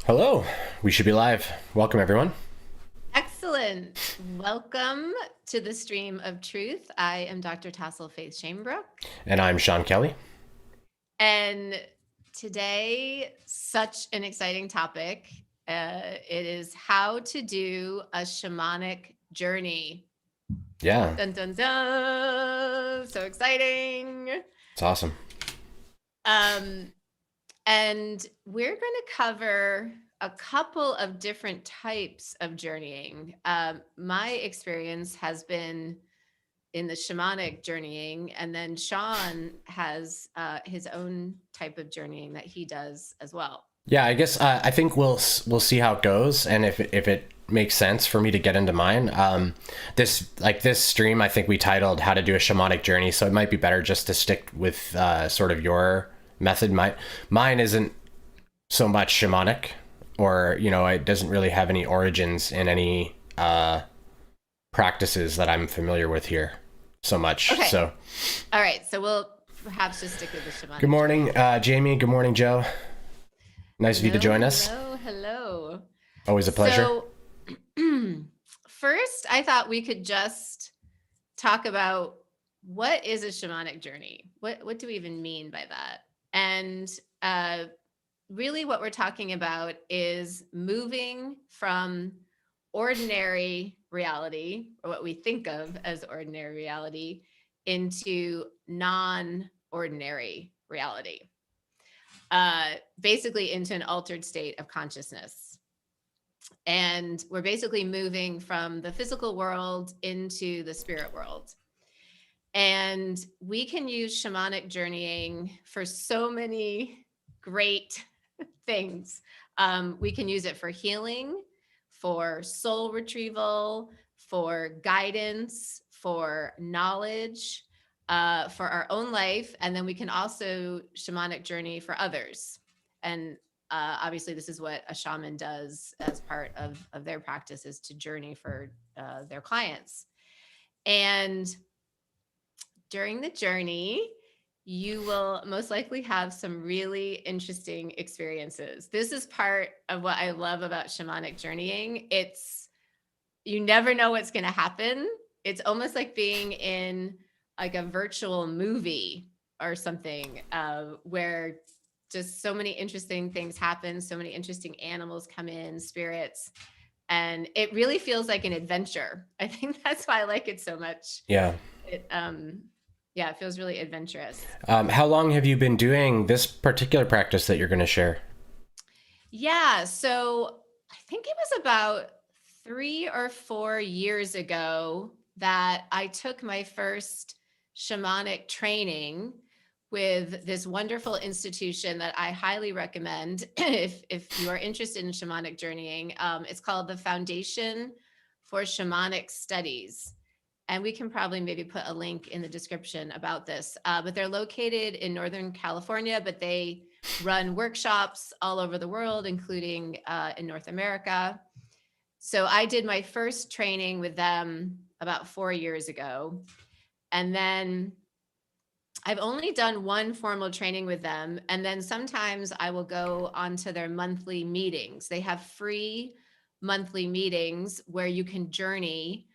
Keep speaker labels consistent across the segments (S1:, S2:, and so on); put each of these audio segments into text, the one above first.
S1: Hello, we should be live. Welcome, everyone.
S2: Excellent. Welcome to the Stream of Truth. I am Dr. Tassel Faith Shamebrook.
S1: And I'm Sean Kelly.
S2: And today, such an exciting topic. It is how to do a shamanic journey.
S1: Yeah,
S2: Dun, dun, dun. So exciting.
S1: it's awesome.
S2: And we're going to cover a couple of different types of journeying. My experience has been in the shamanic journeying, and then Sean has his own type of journeying that he does as well.
S1: Yeah, I guess I think we'll see how it goes, and if it makes sense for me to get into mine. This stream, I think we titled "How to Do a Shamanic Journey," so it might be better just to stick with sort of your method. Mine isn't so much shamanic, or it doesn't really have any origins in any practices that I'm familiar with here so much.
S2: Okay.
S1: So,
S2: all right. So we'll perhaps just stick with the shamanic.
S1: Good morning, Jamie. Good morning, Joe. Nice of you to join us.
S2: Hello.
S1: Always a pleasure.
S2: So, first, I thought we could just talk about what is a shamanic journey. What do we even mean by that? And really, what we're talking about is moving from ordinary reality, or what we think of as ordinary reality, into non-ordinary reality. Basically into an altered state of consciousness. And we're basically moving from the physical world into the spirit world. And we can use shamanic journeying for so many great things. We can use it for healing, for soul retrieval, for guidance, for knowledge, for our own life. And then we can also shamanic journey for others. And obviously this is what a shaman does as part of their practice, is to journey for their clients. And during the journey, you will most likely have some really interesting experiences. This is part of what I love about shamanic journeying. You never know what's going to happen. It's almost like being in like a virtual movie or something, where just so many interesting things happen, so many interesting animals come in, spirits, and it really feels like an adventure. I think that's why I like it so much.
S1: Yeah.
S2: It feels really adventurous.
S1: How long have you been doing this particular practice that you're going to share?
S2: Yeah, so I think it was about 3 or 4 years ago that I took my first shamanic training with this wonderful institution that I highly recommend if you are interested in shamanic journeying. It's called the Foundation for Shamanic Studies. And we can probably maybe put a link in the description about this. But they're located in Northern California, but they run workshops all over the world, including in North America. So I did my first training with them about 4 years ago. And then I've only done one formal training with them. And then sometimes I will go onto their monthly meetings. They have free monthly meetings where you can journey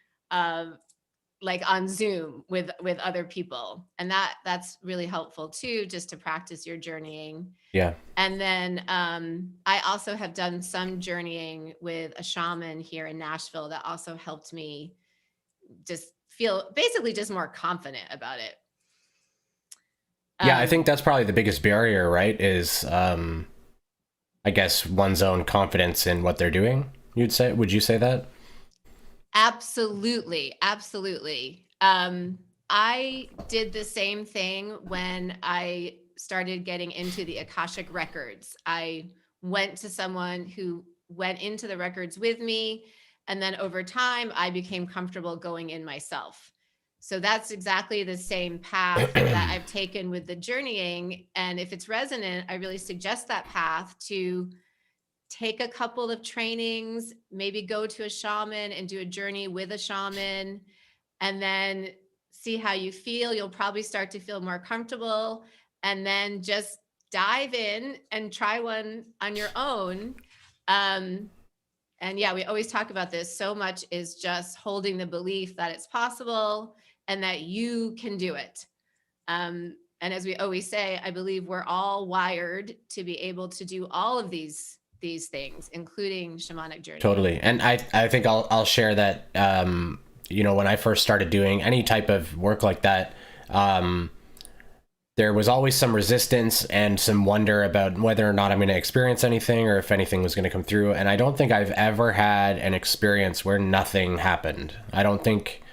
S2: like on Zoom with other people. And that's really helpful too, just to practice your journeying.
S1: Yeah.
S2: And then I also have done some journeying with a shaman here in Nashville that also helped me just feel basically just more confident about it.
S1: Yeah, I think that's probably the biggest barrier, right? Is I guess one's own confidence in what they're doing. Would you say that?
S2: Absolutely. I did the same thing when I started getting into the Akashic Records. I went to someone who went into the records with me, and then over time I became comfortable going in myself. So that's exactly the same path that I've taken with the journeying. And if it's resonant, I really suggest that path to take a couple of trainings, maybe go to a shaman and do a journey with a shaman, and then see how you feel. You'll probably start to feel more comfortable, and then just dive in and try one on your own. And yeah, we always talk about this. So much is just holding the belief that it's possible and that you can do it. And as we always say, I believe we're all wired to be able to do all of these things, including shamanic journey.
S1: Totally. And I think I'll share that, when I first started doing any type of work like that, there was always some resistance and some wonder about whether or not I'm going to experience anything or if anything was going to come through. And I don't think I've ever had an experience where nothing happened. I don't think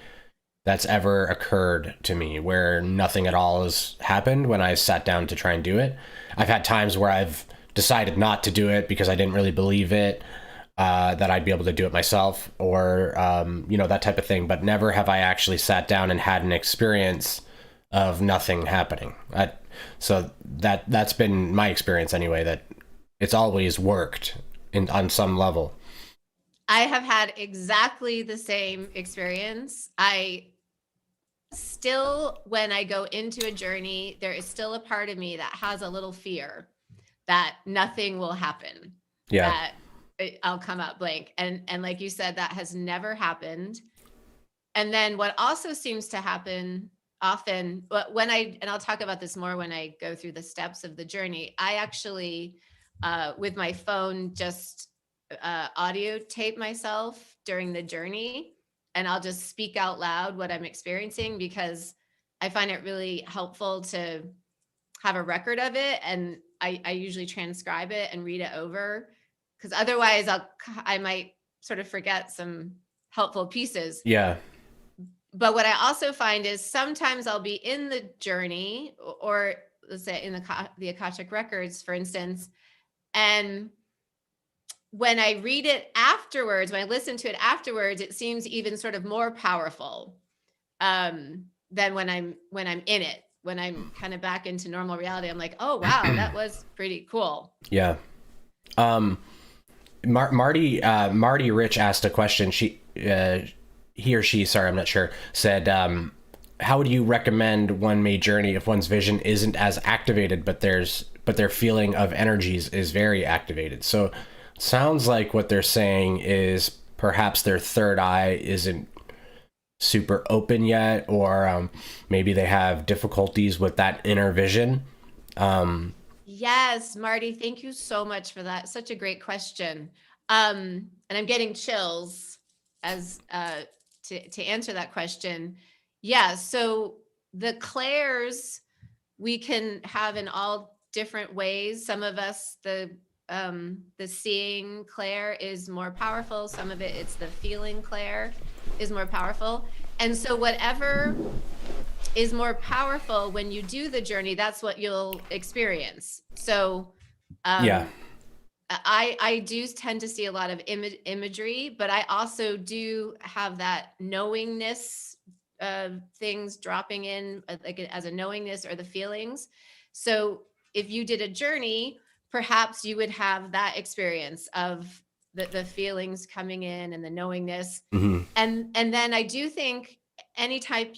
S1: that's ever occurred to me where nothing at all has happened when I sat down to try and do it. I've had times where I've decided not to do it because I didn't really believe it, that I'd be able to do it myself, or, that type of thing. But never have I actually sat down and had an experience of nothing happening. So that's been my experience anyway, that it's always worked on some level.
S2: I have had exactly the same experience. I still, when I go into a journey, there is still a part of me that has a little fear that nothing will happen.
S1: Yeah.
S2: That I'll come out blank. And like you said, that has never happened. And then what also seems to happen often, but I'll talk about this more when I go through the steps of the journey, I actually, with my phone, just audio tape myself during the journey, and I'll just speak out loud what I'm experiencing, because I find it really helpful to have a record of it. And I usually transcribe it and read it over, because otherwise I might sort of forget some helpful pieces.
S1: Yeah.
S2: But what I also find is sometimes I'll be in the journey, or let's say in the Akashic Records, for instance, and when I read it afterwards, when I listen to it afterwards, it seems even sort of more powerful than when I'm in it. When I'm kind of back into normal reality, I'm like, oh wow, that was pretty cool.
S1: Yeah. Marty Rich asked a question. He or she, sorry, I'm not sure, said, how would you recommend one may journey if one's vision isn't as activated, but their feeling of energies is very activated? So sounds like what they're saying is perhaps their third eye isn't super open yet, or maybe they have difficulties with that inner vision.
S2: Yes, Marty, thank you so much for that. Such a great question. And I'm getting chills as to answer that question. Yeah, so the clairs we can have in all different ways. Some of us, the seeing clair is more powerful. Some of it's the feeling clair is more powerful. And so whatever is more powerful when you do the journey, that's what you'll experience. So
S1: yeah,
S2: I do tend to see a lot of imagery, but I also do have that knowingness of things dropping in, like as a knowingness, or the feelings. So if you did a journey, perhaps you would have that experience of the feelings coming in and the knowingness.
S1: Mm-hmm.
S2: And then I do think anytime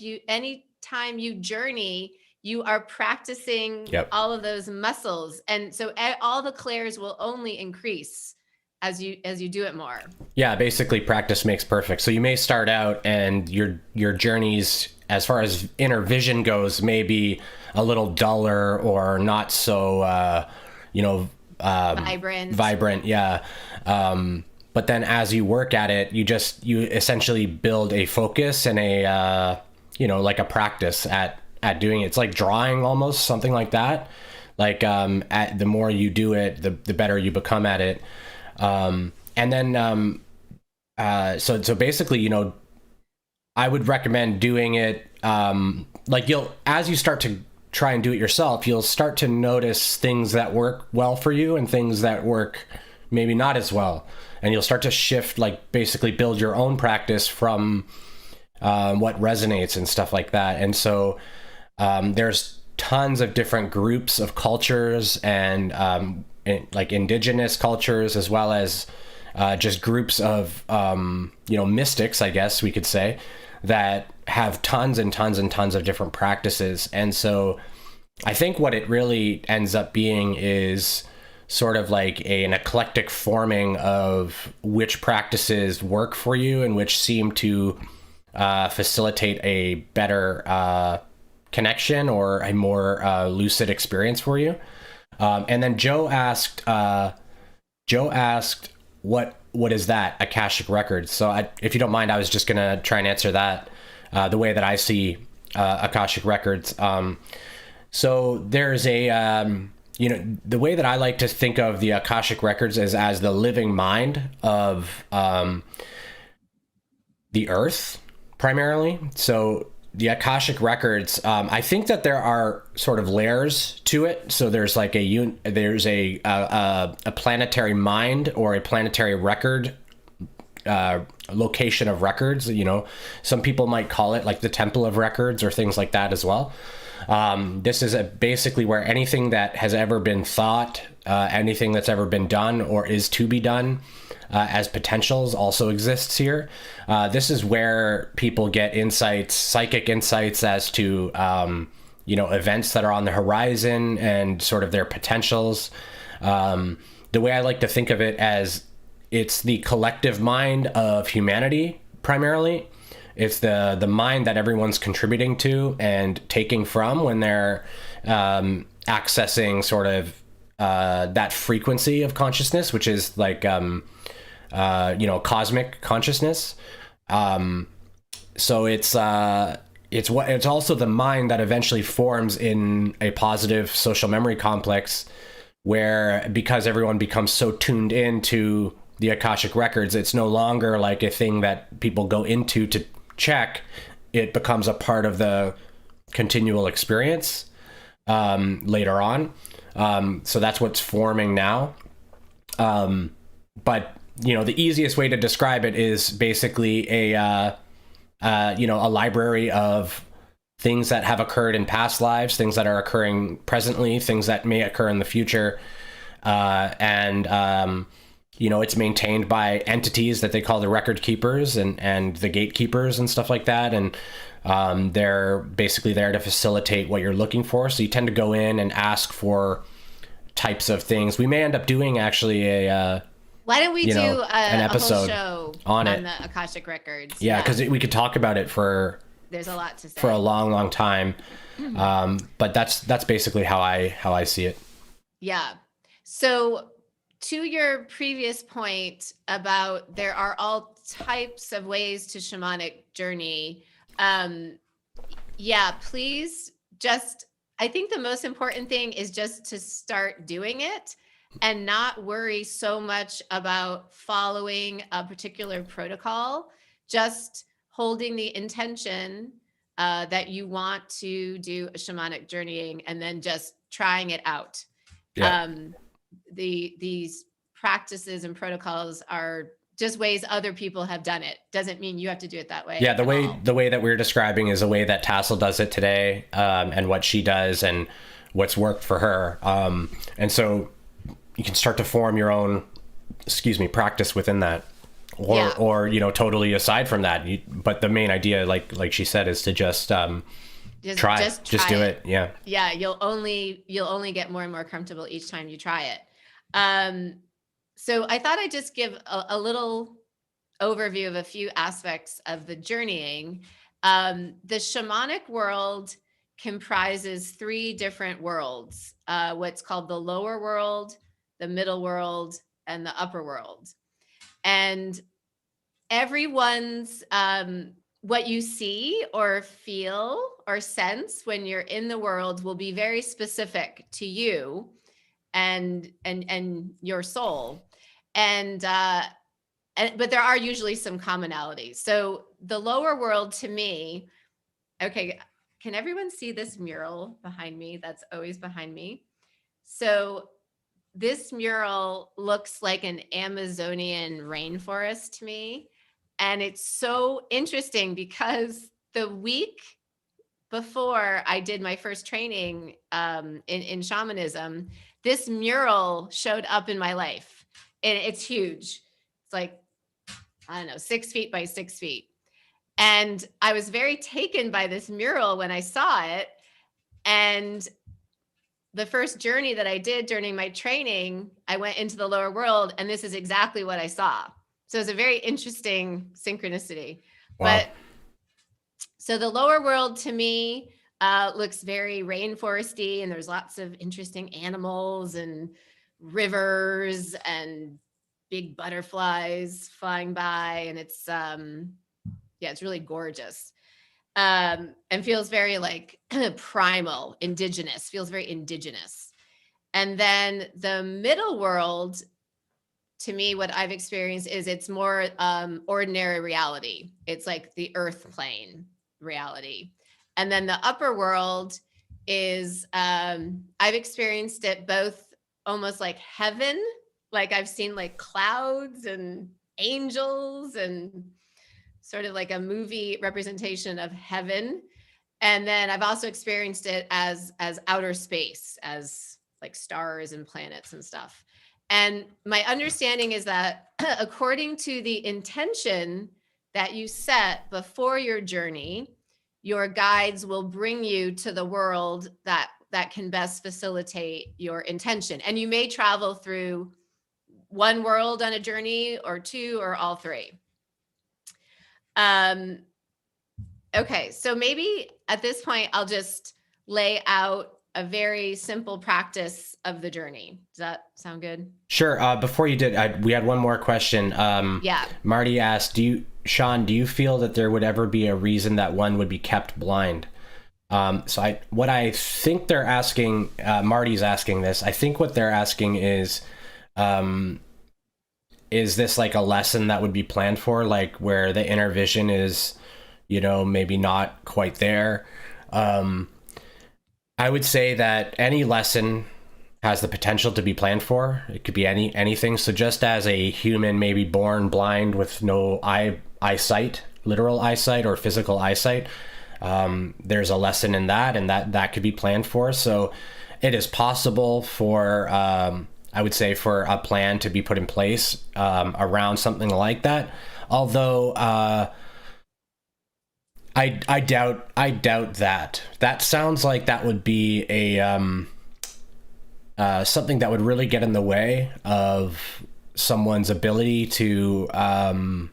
S2: you journey, you are practicing all of those muscles. And so all the clairs will only increase as you do it more. Yeah,
S1: basically practice makes perfect. So you may start out and your journeys as far as inner vision goes may be a little duller or not so vibrant. Yeah. But then as you work at it, you essentially build a focus and a like a practice at doing it. It's like drawing, almost, something like that. Like the more you do it, the better you become at it. And then so basically, I would recommend doing it as you start to try and do it yourself, you'll start to notice things that work well for you and things that work maybe not as well. And you'll start to shift, like basically build your own practice from what resonates and stuff like that. And so there's tons of different groups of cultures and like indigenous cultures, as well as just groups of mystics, I guess we could say, that have tons and tons and tons of different practices. And so I think what it really ends up being is sort of like an eclectic forming of which practices work for you and which seem to facilitate a better connection or a more lucid experience for you. And then Joe asked, what is that, Akashic Records? So if you don't mind, I was just going to try and answer that the way that I see Akashic Records. So there's the way that I like to think of the Akashic Records is as the living mind of the earth, primarily. So the Akashic Records, I think that there are sort of layers to it. So there's like a planetary mind or a planetary record location of records. Some people might call it like the Temple of Records or things like that as well. This is basically where anything that has ever been thought, anything that's ever been done or is to be done as potentials also exists here. This is where people get insights, psychic insights as to, events that are on the horizon and sort of their potentials. The way I like to think of it as it's the collective mind of humanity, primarily. It's the mind that everyone's contributing to and taking from when they're accessing sort of that frequency of consciousness, which is like, cosmic consciousness. So it's also the mind that eventually forms in a positive social memory complex where, because everyone becomes so tuned into the Akashic Records, it's no longer like a thing that people go into to check. It becomes a part of the continual experience later on. So that's what's forming now. But the easiest way to describe it is basically a library of things that have occurred in past lives, things that are occurring presently, things that may occur in the future. It's maintained by entities that they call the record keepers and the gatekeepers and stuff like that. And they're basically there to facilitate what you're looking for. So you tend to go in and ask for types of things. We may end up doing actually
S2: why don't we do
S1: an episode
S2: a whole show
S1: on
S2: the Akashic Records?
S1: Yeah, because we could talk about it for
S2: there's a lot to say
S1: for a long, long time. But that's basically how I see it.
S2: Yeah. So to your previous point about there are all types of ways to shamanic journey. Please I think the most important thing is just to start doing it and not worry so much about following a particular protocol, just holding the intention that you want to do a shamanic journeying and then just trying it out. Yeah. These practices and protocols are just ways other people have done it. Doesn't mean you have to do it that way.
S1: Yeah, the way that we're describing is the way that Tassel does it today, and what she does and what's worked for her. And so you can start to form your own, practice within that, or totally aside from that. But the main idea, like she said, is to just try do it. Yeah.
S2: Yeah. You'll only get more and more comfortable each time you try it. So I thought I'd just give a little overview of a few aspects of the journeying. The shamanic world comprises 3 different worlds, what's called the lower world, the middle world, and the upper world. And everyone's, what you see or feel or sense when you're in the world will be very specific to you and your soul. But there are usually some commonalities. So the lower world to me, okay, can everyone see this mural behind me? That's always behind me. So this mural looks like an Amazonian rainforest to me. And it's so interesting because the week before I did my first training in shamanism, this mural showed up in my life. And it's huge. It's like, 6 feet by 6 feet. And I was very taken by this mural when I saw it. And the first journey that I did during my training, I went into the lower world, and this is exactly what I saw. So it's a very interesting synchronicity.
S1: Wow.
S2: But so the lower world to me looks very rainforesty, and there's lots of interesting animals and rivers and big butterflies flying by, and it's it's really gorgeous. And feels very like primal, indigenous, feels very indigenous. And then the middle world, to me, what I've experienced is it's more ordinary reality. It's like the earth plane reality. And then the upper world is, I've experienced it both almost like heaven, like I've seen like clouds and angels and sort of like a movie representation of heaven. And then I've also experienced it as outer space, as like stars and planets and stuff. And my understanding is that according to the intention that you set before your journey, your guides will bring you to the world that can best facilitate your intention. And you may travel through one world on a journey, or two, or all three. Okay, so maybe at this point, I'll just lay out a very simple practice of the journey. Does that sound good?
S1: Sure. Before you did, we had one more question.
S2: Yeah.
S1: Marty asked, Sean, do you feel that there would ever be a reason that one would be kept blind? What I think they're asking, Marty's asking this, I think what they're asking is this like a lesson that would be planned for, like where the inner vision is, maybe not quite there? I would say that any lesson has the potential to be planned for. It could be anything. So just as a human may be born blind with no eyesight, literal eyesight or physical eyesight, there's a lesson in that, and that could be planned for. So it is possible for, I would say, for a plan to be put in place around something like that. Although I doubt that. That sounds like that would be a something that would really get in the way of someone's ability to, I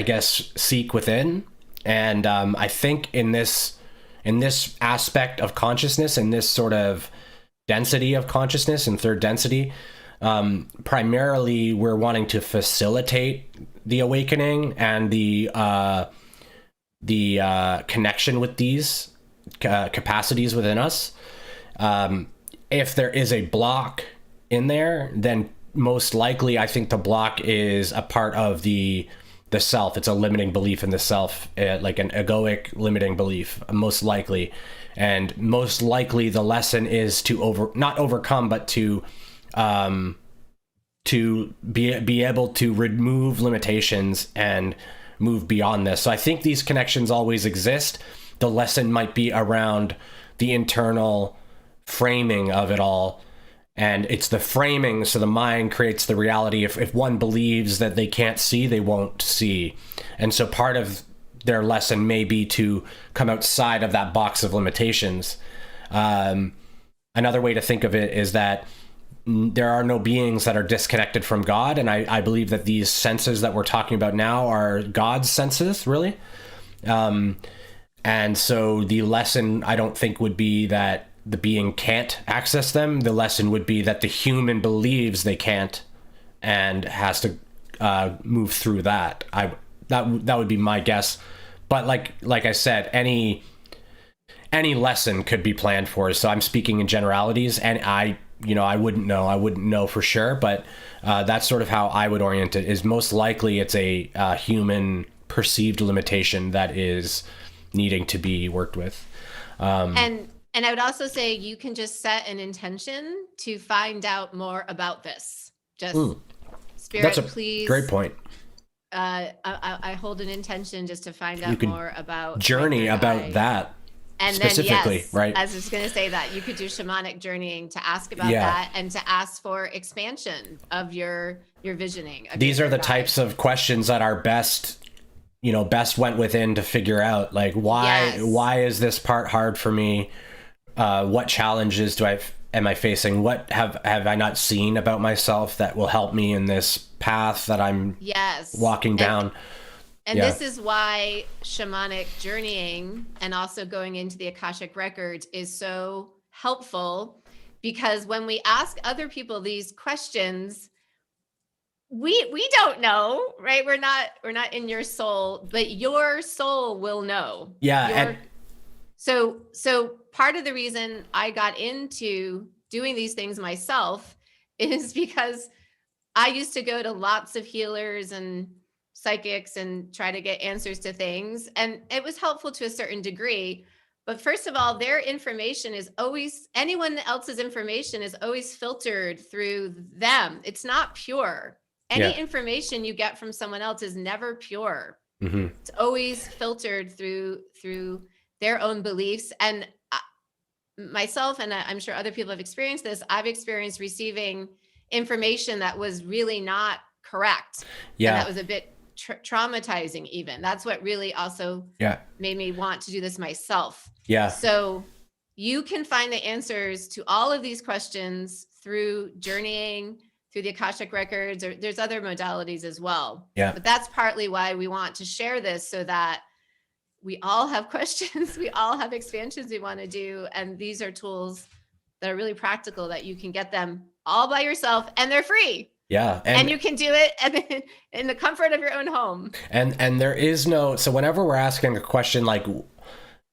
S1: guess, seek within. And I think in this aspect of consciousness, in this sort of density of consciousness and third density, primarily we're wanting to facilitate the awakening and the connection with these capacities within us. If there is a block in there, then most likely I think the block is a part of the self. It's a limiting belief in the self, like an egoic limiting belief, most likely. And most likely the lesson is to not overcome, but to be able to remove limitations and move beyond this. So I think these connections always exist. The lesson might be around the internal framing of it all. And it's the framing, so the mind creates the reality. If one believes that they can't see, they won't see. And so part of their lesson may be to come outside of that box of limitations. Another way to think of it is that there are no beings that are disconnected from God. And I believe that these senses that we're talking about now are God's senses, really. And so the lesson, I don't think, would be that the being can't access them. The lesson would be that the human believes they can't and has to move through that. That would be my guess. But like I said, any lesson could be planned for. So I'm speaking in generalities, and I wouldn't know for sure, but that's sort of how I would orient it. Is most likely it's a human perceived limitation that is needing to be worked with.
S2: And I would also say you can just set an intention to find out more about this. Just Spirit, please.
S1: Great point.
S2: I hold an intention just to find out more about
S1: journey about that.
S2: And
S1: specifically,
S2: then, yes,
S1: right?
S2: I was just going to say that you could do shamanic journeying to ask about that and to ask for expansion of your visioning.
S1: These are the types of questions that are best went within to figure out, like, why is this part hard for me? what challenges am I facing? What have I not seen about myself that will help me in this path that I'm walking down?
S2: And this is why shamanic journeying and also going into the Akashic Records is so helpful, because when we ask other people these questions, we don't know, right? We're not in your soul, but your soul will know. So part of the reason I got into doing these things myself is because I used to go to lots of healers and psychics and try to get answers to things. And it was helpful to a certain degree. But first of all, their information is always, anyone else's information is always filtered through them. It's not pure. Any information you get from someone else is never pure. Mm-hmm. It's always filtered through their own beliefs. And myself, and I'm sure other people have experienced this, I've experienced receiving information that was really not correct. Yeah. And that was a bit traumatizing even. That's what really also made me want to do this myself. Yeah. So you can find the answers to all of these questions through journeying, through the Akashic Records, or there's other modalities as well. Yeah. But that's partly why we want to share this, so that we all have questions, we all have expansions we want to do. And these are tools that are really practical, that you can get them all by yourself, and they're free. Yeah. And you can do it in the comfort of your own home. And
S1: there is no, so whenever we're asking a question like,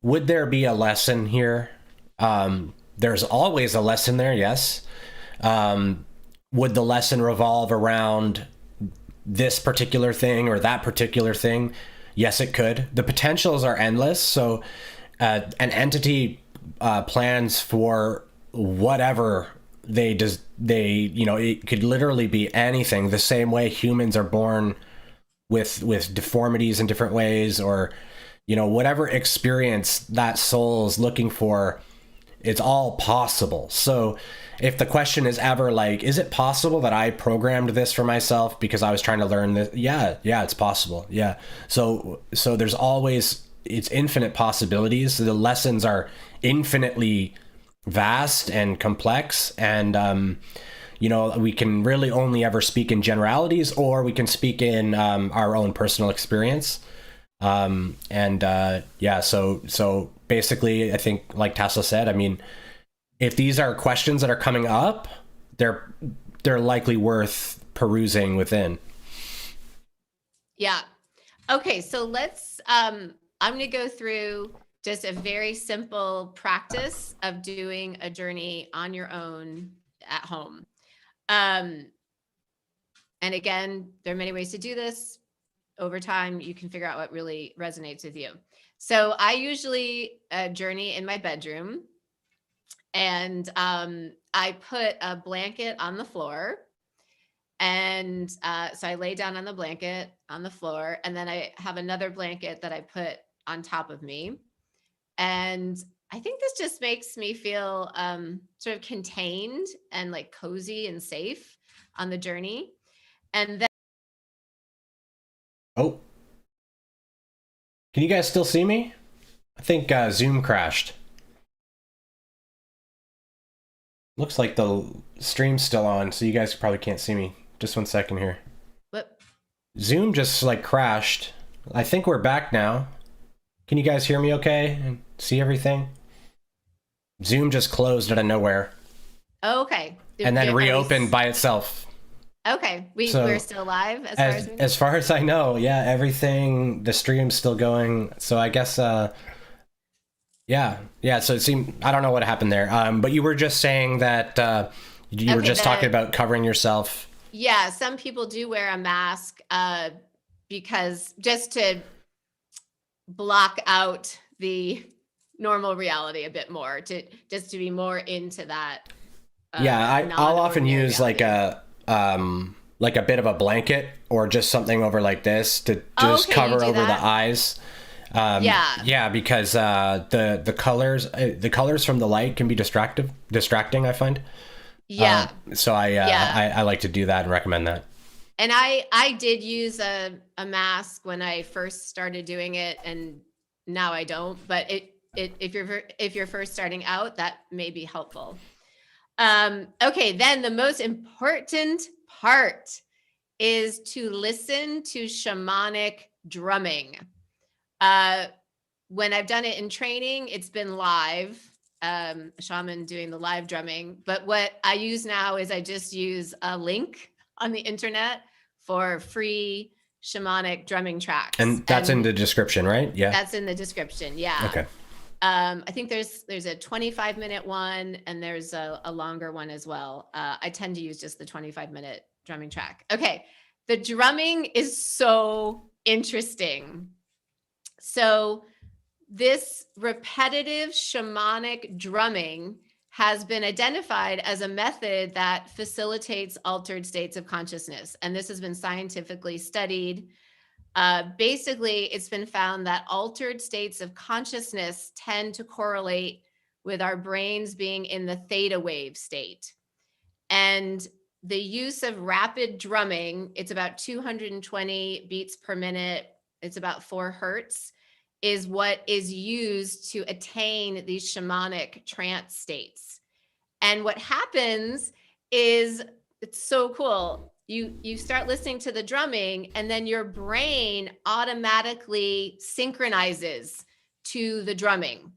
S1: would there be a lesson here? There's always a lesson there, yes. Would the lesson revolve around this particular thing or that particular thing? Yes, it could. The potentials are endless. So an entity plans for whatever it could literally be anything, the same way humans are born with deformities in different ways, or whatever experience that soul is looking for, it's all possible. So if the question is ever like, is it possible that I programmed this for myself because I was trying to learn this? Yeah, it's possible. Yeah. So there's always, it's infinite possibilities. The lessons are infinitely vast and complex, and we can really only ever speak in generalities, or we can speak in our own personal experience. So basically, I think, like Tassel said, I mean, if these are questions that are coming up, they're likely worth perusing within.
S2: Yeah. Okay, so let's I'm going to go through just a very simple practice of doing a journey on your own at home. And again, there are many ways to do this. Over time, you can figure out what really resonates with you. So I usually journey in my bedroom, and I put a blanket on the floor. And so I lay down on the blanket on the floor, and then I have another blanket that I put on top of me. And I think this just makes me feel sort of contained and like cozy and safe on the journey. And then.
S1: Oh, can you guys still see me? I think Zoom crashed. Looks like the stream's still on, so you guys probably can't see me. Just 1 second here.
S2: What?
S1: Zoom just like crashed. I think we're back now. Can you guys hear me okay and see everything? Zoom just closed out of nowhere.
S2: Oh, okay.
S1: And then reopened by itself.
S2: Okay. We're still live
S1: as far as I know. Yeah, everything, the stream's still going. So I guess, yeah. So it seemed, I don't know what happened there. But you were just saying that you were just talking about covering yourself.
S2: Yeah, some people do wear a mask because just to block out the normal reality a bit more, to be more into that.
S1: I'll often use reality. like a bit of a blanket or just something over like this to just cover over the eyes. Because the colors from the light can be distracting, I find. Yeah. So I like to do that and recommend that.
S2: And I did use a mask when I first started doing it, and now I don't, but if you're first starting out, that may be helpful. Okay, then the most important part is to listen to shamanic drumming. When I've done it in training, it's been live, a shaman doing the live drumming. But what I use now is I just use a link on the internet for free shamanic drumming tracks.
S1: And that's in the description, right? Yeah.
S2: That's in the description. Yeah.
S1: Okay.
S2: I think there's a 25-minute one and there's a longer one as well. I tend to use just the 25-minute drumming track. Okay. The drumming is so interesting. So this repetitive shamanic drumming has been identified as a method that facilitates altered states of consciousness. And this has been scientifically studied. Basically, it's been found that altered states of consciousness tend to correlate with our brains being in the theta wave state. And the use of rapid drumming, it's about 220 beats per minute, it's about 4 hertz, is what is used to attain these shamanic trance states. And what happens is, it's so cool. You start listening to the drumming and then your brain automatically synchronizes to the drumming.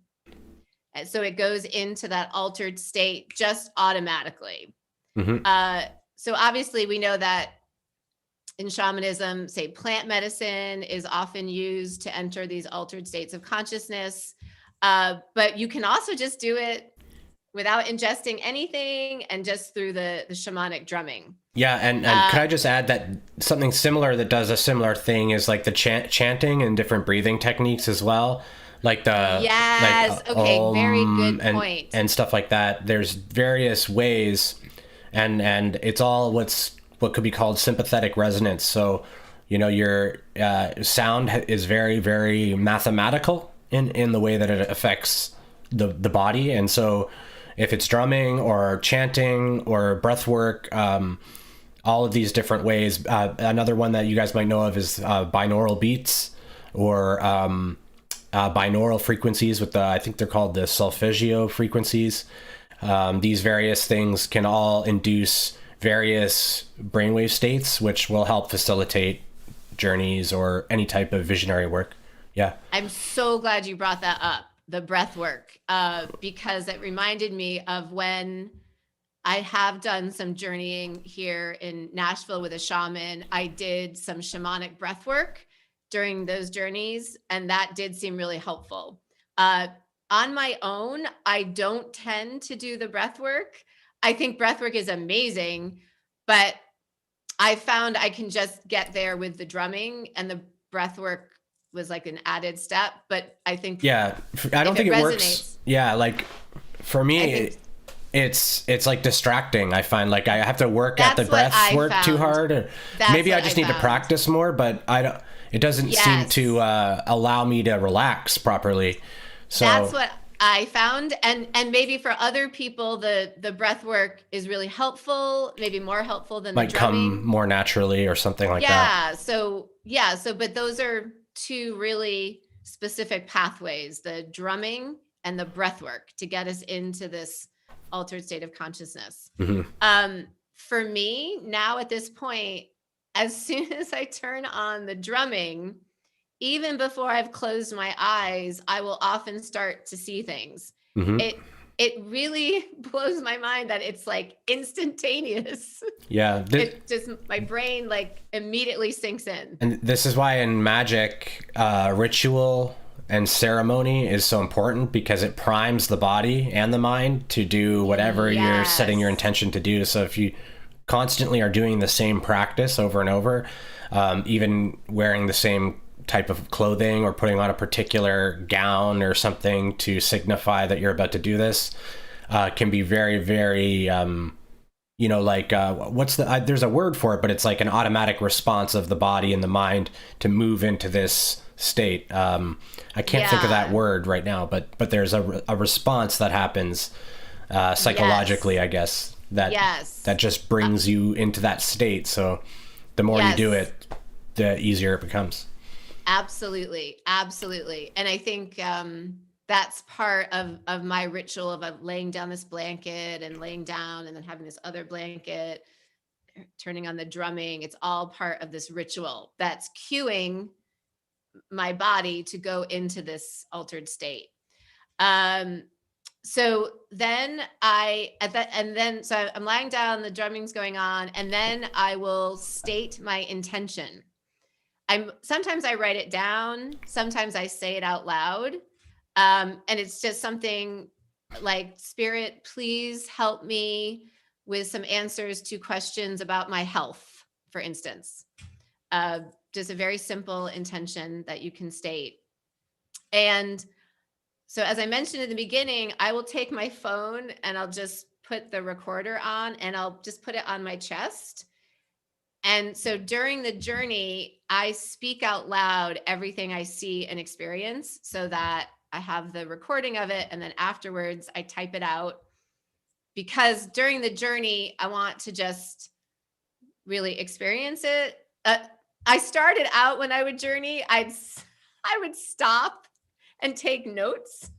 S2: And so it goes into that altered state just automatically. Mm-hmm. So obviously we know that in shamanism, say plant medicine is often used to enter these altered states of consciousness. But you can also just do it without ingesting anything and just through the shamanic drumming.
S1: Yeah, and could I just add that something similar that does a similar thing is like the chanting and different breathing techniques as well. Like the
S2: very good point.
S1: And stuff like that. There's various ways, and it's all what could be called sympathetic resonance. So, you know, your sound is very, very mathematical in the way that it affects the body. And so if it's drumming or chanting or breath work, all of these different ways. Another one that you guys might know of is binaural beats or binaural frequencies with I think they're called the solfeggio frequencies. These various things can all induce various brainwave states, which will help facilitate journeys or any type of visionary work. Yeah.
S2: I'm so glad you brought that up, the breath work, because it reminded me of when I have done some journeying here in Nashville with a shaman. I did some shamanic breath work during those journeys, and that did seem really helpful. On my own, I don't tend to do the breath work. I think breath work is amazing, but I found I can just get there with the drumming, and the breath work was like an added step. But I think,
S1: yeah, I don't think it works. Yeah, like for me, it's like distracting. I find like I have to work at the breath work too hard, or maybe I just need to practice more. But it doesn't seem to allow me to relax properly. So
S2: that's what I found, and maybe for other people, the breath work is really helpful, maybe more helpful than the drumming.
S1: Come more naturally or something like that.
S2: So but those are two really specific pathways: the drumming and the breath work to get us into this altered state of consciousness. Mm-hmm. For me now at this point, as soon as I turn on the drumming, even before I've closed my eyes, I will often start to see things. Mm-hmm. It really blows my mind that it's like instantaneous.
S1: Yeah.
S2: It just, my brain like immediately sinks in.
S1: And this is why in magic, ritual and ceremony is so important, because it primes the body and the mind to do whatever you're setting your intention to do. So if you constantly are doing the same practice over and over, even wearing the same type of clothing or putting on a particular gown or something to signify that you're about to do this, can be very, very, there's a word for it, but it's like an automatic response of the body and the mind to move into this state. I can't think of that word right now, but there's a response that happens psychologically, I guess, that just brings you into that state. So the more you do it, the easier it becomes.
S2: Absolutely. And I think that's part of my ritual of laying down this blanket and laying down and then having this other blanket, turning on the drumming. It's all part of this ritual that's cueing my body to go into this altered state. So then so I'm lying down, the drumming's going on, and then I will state my intention. Sometimes I write it down, sometimes I say it out loud. And it's just something like, Spirit, please help me with some answers to questions about my health, for instance. Just a very simple intention that you can state. And so as I mentioned in the beginning, I will take my phone and I'll just put the recorder on and I'll just put it on my chest. And so during the journey, I speak out loud everything I see and experience so that I have the recording of it. And then afterwards I type it out, because during the journey, I want to just really experience it. I started out, when I would journey, I would stop and take notes.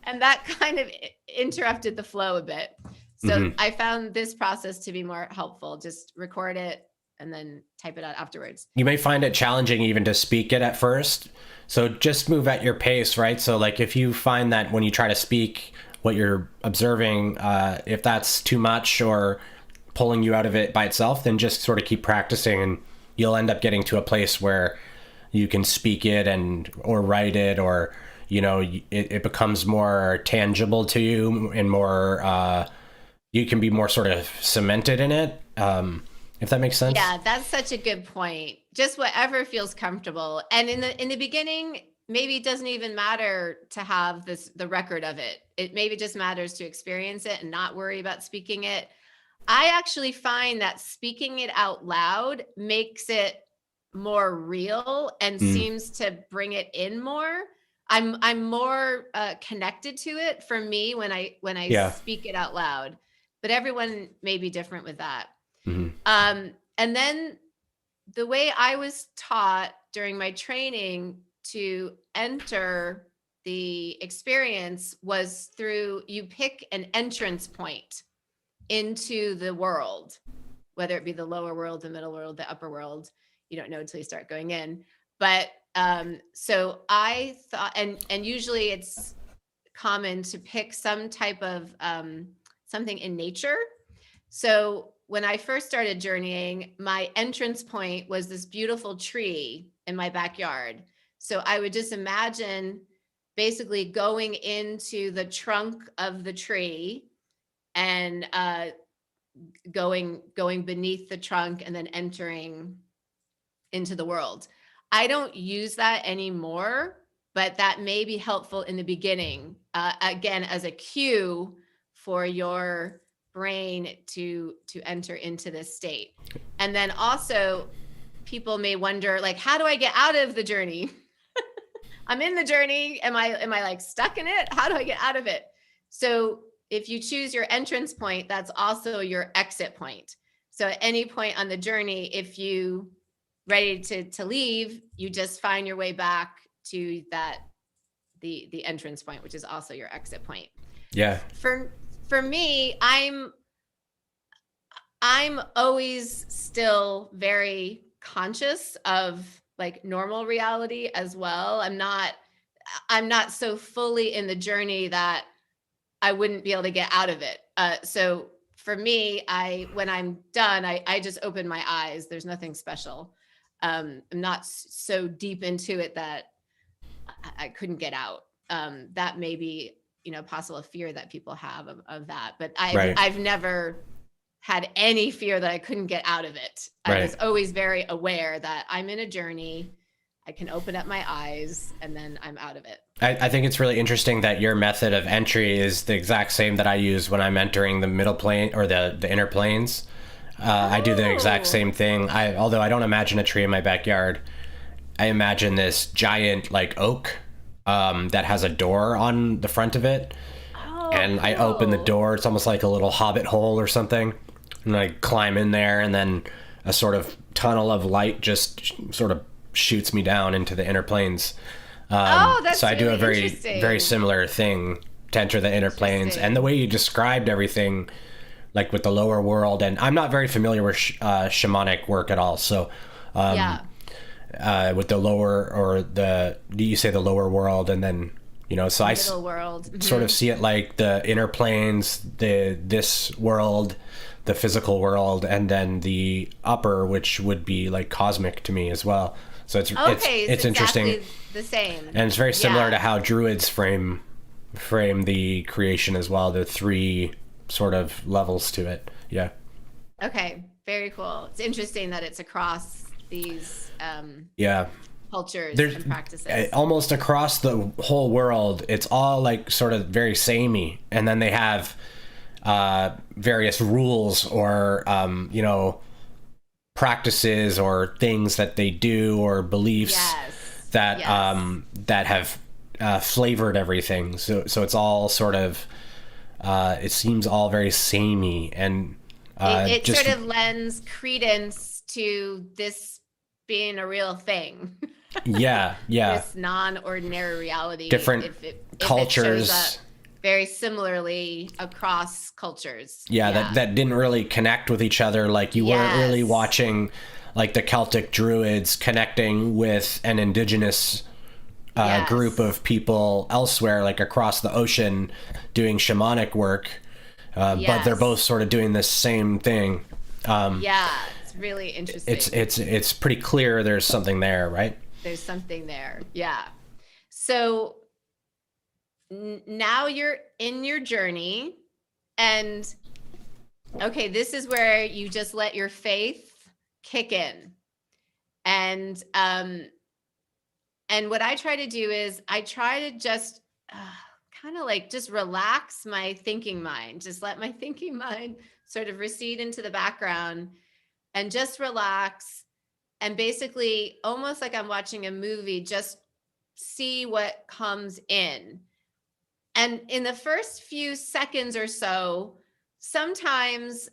S2: And that kind of interrupted the flow a bit. So I found this process to be more helpful. Just record it and then type it out afterwards.
S1: You may find it challenging even to speak it at first. So just move at your pace, right? So like if you find that when you try to speak what you're observing, if that's too much or pulling you out of it by itself, then just sort of keep practicing and you'll end up getting to a place where you can speak it or write it, or, you know, it becomes more tangible to you and more, you can be more sort of cemented in it. If that makes sense.
S2: Yeah, that's such a good point. Just whatever feels comfortable. And in the beginning, maybe it doesn't even matter to have the record of it. It maybe just matters to experience it and not worry about speaking it. I actually find that speaking it out loud makes it more real and seems to bring it in more. I'm more connected to it for me when I speak it out loud. But everyone may be different with that. And then the way I was taught during my training to enter the experience was through, you pick an entrance point into the world, whether it be the lower world, the middle world, the upper world. You don't know until you start going in. But so I thought, and usually it's common to pick some type of something in nature. So when I first started journeying, my entrance point was this beautiful tree in my backyard. So I would just imagine basically going into the trunk of the tree and going beneath the trunk and then entering into the world. I don't use that anymore, but that may be helpful in the beginning, again, as a cue for your brain to enter into this state. And then also people may wonder, like, how do I get out of the journey? I'm in the journey. Am I like stuck in it? How do I get out of it? So if you choose your entrance point, that's also your exit point. So at any point on the journey, if you ready to leave, you just find your way back to the entrance point, which is also your exit point.
S1: Yeah.
S2: For me, I'm always still very conscious of like normal reality as well. I'm not so fully in the journey that I wouldn't be able to get out of it. So for me, when I'm done, I just open my eyes. There's nothing special. I'm not so deep into it that I couldn't get out. That may be, possible fear that people have of that, but I've never had any fear that I couldn't get out of it. I was always very aware that I'm in a journey. I can open up my eyes and then I'm out of it.
S1: I think it's really interesting that your method of entry is the exact same that I use when I'm entering the middle plane or the inner planes. I do the exact same thing. Although I don't imagine a tree in my backyard, I imagine this giant like oak that has a door on the front of it. And I open the door. It's almost like a little hobbit hole or something. And I climb in there, and then a sort of tunnel of light just sort of shoots me down into the inner planes.
S2: Oh, that's
S1: So I do
S2: really
S1: a very,
S2: interesting.
S1: very similar thing to enter the inner planes. And the way you described everything, like with the lower world, and I'm not very familiar with shamanic work at all. So,
S2: Yeah.
S1: with the lower, or do you say the lower world? And then, so
S2: Middle world.
S1: sort of see it like the inner planes, this world, the physical world, and then the upper, which would be like cosmic to me as well. So it's interesting.
S2: Exactly the same.
S1: And it's very similar to how Druids frame the creation as well. The three sort of levels to it. Yeah.
S2: Okay. Very cool. It's interesting that it's across these cultures and practices.
S1: Almost across the whole world, it's all like sort of very samey. And then they have various rules or, practices or things that they do or beliefs that have flavored everything. So it's all sort of it seems all very samey, and
S2: it just sort of lends credence to this being a real thing.
S1: Yeah.
S2: This non-ordinary reality.
S1: Different cultures.
S2: If it shows up very similarly across cultures.
S1: That didn't really connect with each other. Like you weren't really watching like the Celtic Druids connecting with an indigenous group of people elsewhere, like across the ocean, doing shamanic work. But they're both sort of doing this same thing.
S2: It's really interesting.
S1: It's pretty clear there's something there, right?
S2: There's something there. Yeah. So now you're in your journey, and okay, this is where you just let your faith kick in. And what I try to do is I try to just kind of like just relax my thinking mind, just let my thinking mind sort of recede into the background and just relax, and basically almost like I'm watching a movie, just see what comes in. And in the first few seconds or so, sometimes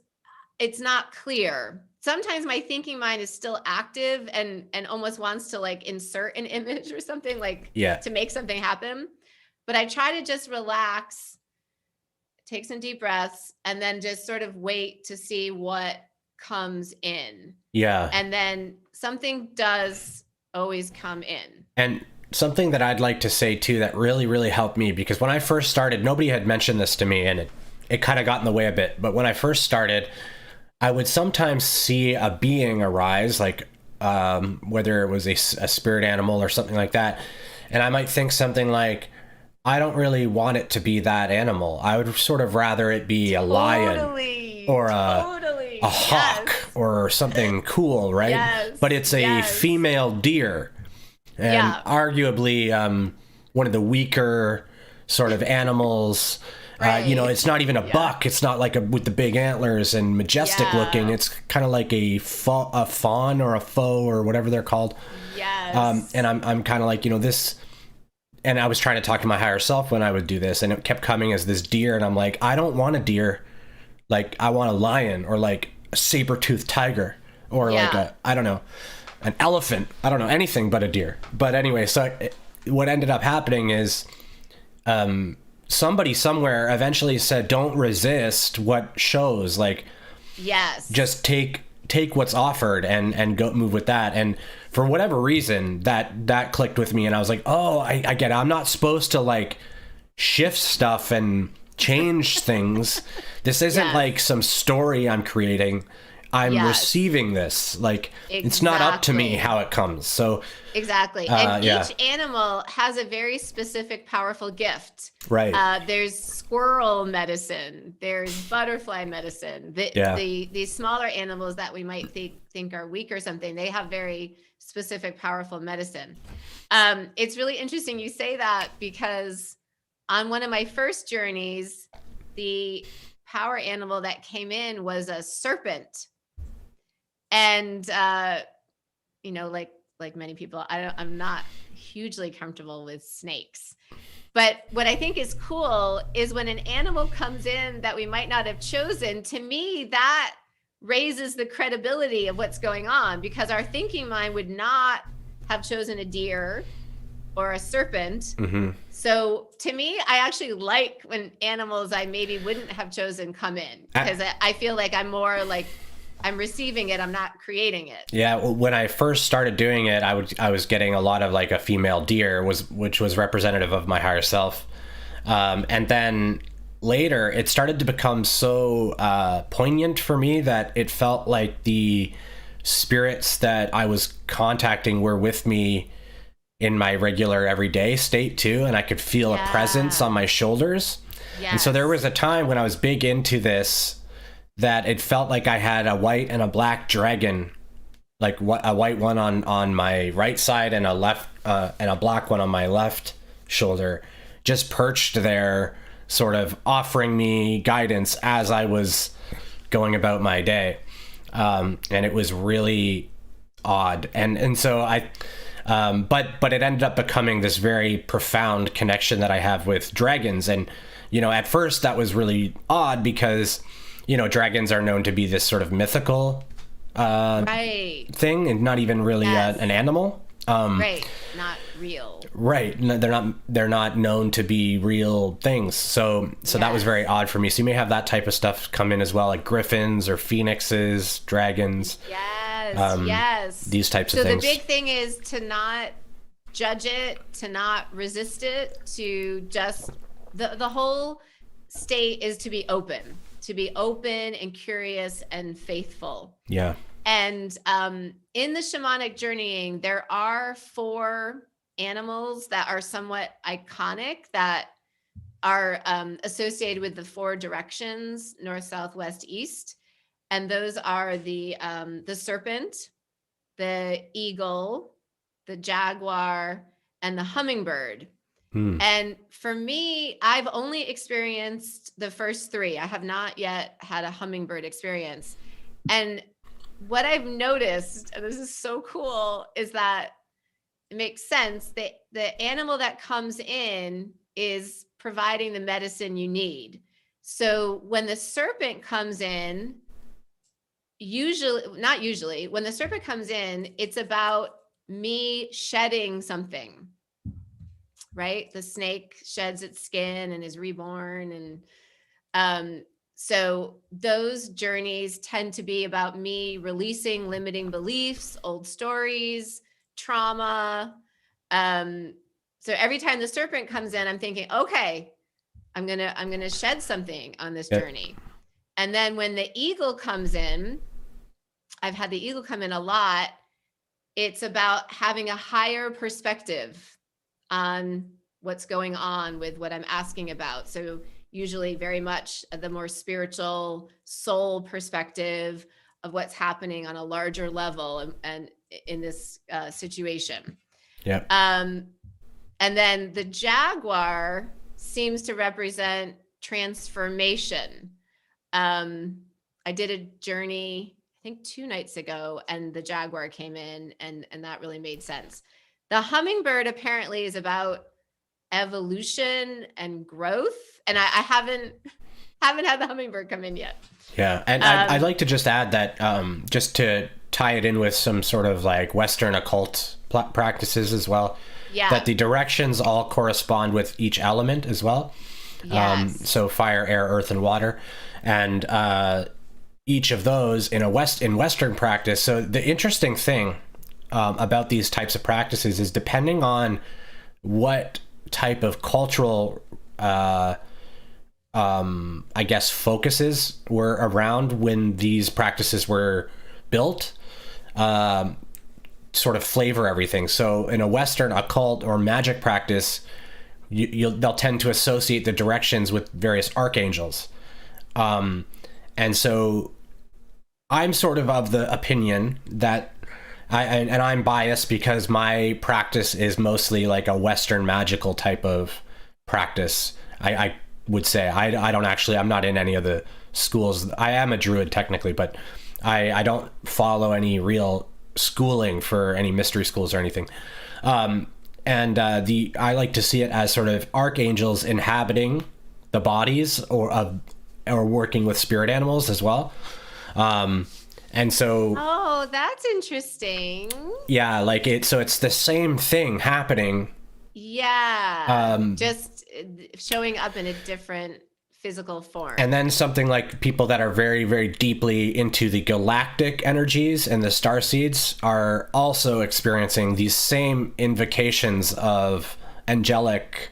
S2: it's not clear. Sometimes my thinking mind is still active and almost wants to like insert an image or something, like to make something happen. But I try to just relax, take some deep breaths, and then just sort of wait to see what comes in. Yeah. And then something does always come in.
S1: And something that I'd like to say too that really, really helped me, because when I first started, nobody had mentioned this to me, and it kind of got in the way a bit. But when I first started, I would sometimes see a being arise, like whether it was a spirit animal or something like that. And I might think something like, I don't really want it to be that animal. I would sort of rather it be a lion or a hawk or something cool, right? Yes. But it's a female deer. And arguably one of the weaker sort of animals. It's not even a buck. It's not like with the big antlers and majestic looking. It's kind of like a fawn or a foe or whatever they're called. Yes. And I'm kind of like, this. And I was trying to talk to my higher self when I would do this, and it kept coming as this deer. And I'm like, I don't want a deer. Like, I want a lion or like a saber-toothed tiger or like I don't know, an elephant. I don't know, anything but a deer. But anyway, so what ended up happening is somebody somewhere eventually said, don't resist what shows. Like, just take what's offered and go move with that. And for whatever reason, that clicked with me, and I was like, oh, I get it. I'm not supposed to like shift stuff and change things. This isn't like some story I'm creating. I'm receiving this. Like, it's not up to me how it comes. So
S2: exactly. And each animal has a very specific, powerful gift. Right. There's squirrel medicine. There's butterfly medicine. These smaller animals that we might think are weak or something, they have very specific, powerful medicine. It's really interesting you say that, because on one of my first journeys, the power animal that came in was a serpent. And, like many people, I'm not hugely comfortable with snakes. But what I think is cool is when an animal comes in that we might not have chosen, to me, that raises the credibility of what's going on, because our thinking mind would not have chosen a deer or a serpent. So to me, I actually like when animals I maybe wouldn't have chosen come in, because I feel like I'm more like I'm receiving it. I'm not creating it.
S1: Yeah. When I first started doing it, I was getting a lot of like a female deer, which was representative of my higher self. And then later it started to become so poignant for me that it felt like the spirits that I was contacting were with me in my regular everyday state too, and I could feel a presence on my shoulders. And so there was a time when I was big into this that it felt like I had a white and a black dragon, like a white one on my right side and a black one on my left shoulder, just perched there, sort of offering me guidance as I was going about my day. And it was really odd. And so but it ended up becoming this very profound connection that I have with dragons. And, at first that was really odd because, dragons are known to be this sort of mythical thing, and not even really an animal.
S2: Not real.
S1: Right. No, they're not known to be real things. So that was very odd for me. So you may have that type of stuff come in as well, like griffins or phoenixes, dragons. Yes. These types of things.
S2: So the big thing is to not judge it, to not resist it, to just the whole state is to be open and curious and faithful.
S1: Yeah.
S2: And in the shamanic journeying, there are 4 animals that are somewhat iconic that are associated with the 4 directions, north, south, west, east. And those are the serpent, the eagle, the jaguar, and the hummingbird. And for me, I've only experienced the first 3. I have not yet had a hummingbird experience. And what I've noticed, and this is so cool, is that it makes sense that the animal that comes in is providing the medicine you need. So when the serpent comes in, when the serpent comes in, it's about me shedding something, right? The snake sheds its skin and is reborn. And so those journeys tend to be about me releasing limiting beliefs, old stories, trauma. So every time the serpent comes in, I'm thinking, okay, I'm gonna shed something on this journey. And then when the eagle comes in, I've had the eagle come in a lot. It's about having a higher perspective on what's going on with what I'm asking about. So usually very much the more spiritual soul perspective of what's happening on a larger level and in this situation.
S1: Yeah.
S2: And then the jaguar seems to represent transformation. I did a journey, I think 2 nights ago, and the jaguar came in, and that really made sense. The hummingbird apparently is about evolution and growth, and I haven't had the hummingbird come in yet.
S1: Yeah, and I'd like to just add that just to tie it in with some sort of like Western occult practices as well.
S2: Yeah.
S1: That the directions all correspond with each element as well.
S2: Yes.
S1: So fire, air, earth, and water, and each of those in Western practice. So the interesting thing about these types of practices is depending on what type of cultural I guess focuses were around when these practices were built, sort of flavor everything. So in a Western occult or magic practice, they'll tend to associate the directions with various archangels. And so I'm sort of the opinion that I'm biased because my practice is mostly like a Western magical type of practice. I would say I'm not in any of the schools. I am a druid technically, but I don't follow any real schooling for any mystery schools or anything. I like to see it as sort of archangels inhabiting the bodies or working with spirit animals as well. And so,
S2: oh, that's interesting.
S1: Yeah, like it's the same thing happening
S2: Yeah. Just showing up in a different physical form.
S1: And then something like people that are very, very deeply into the galactic energies and the star seeds are also experiencing these same invocations of angelic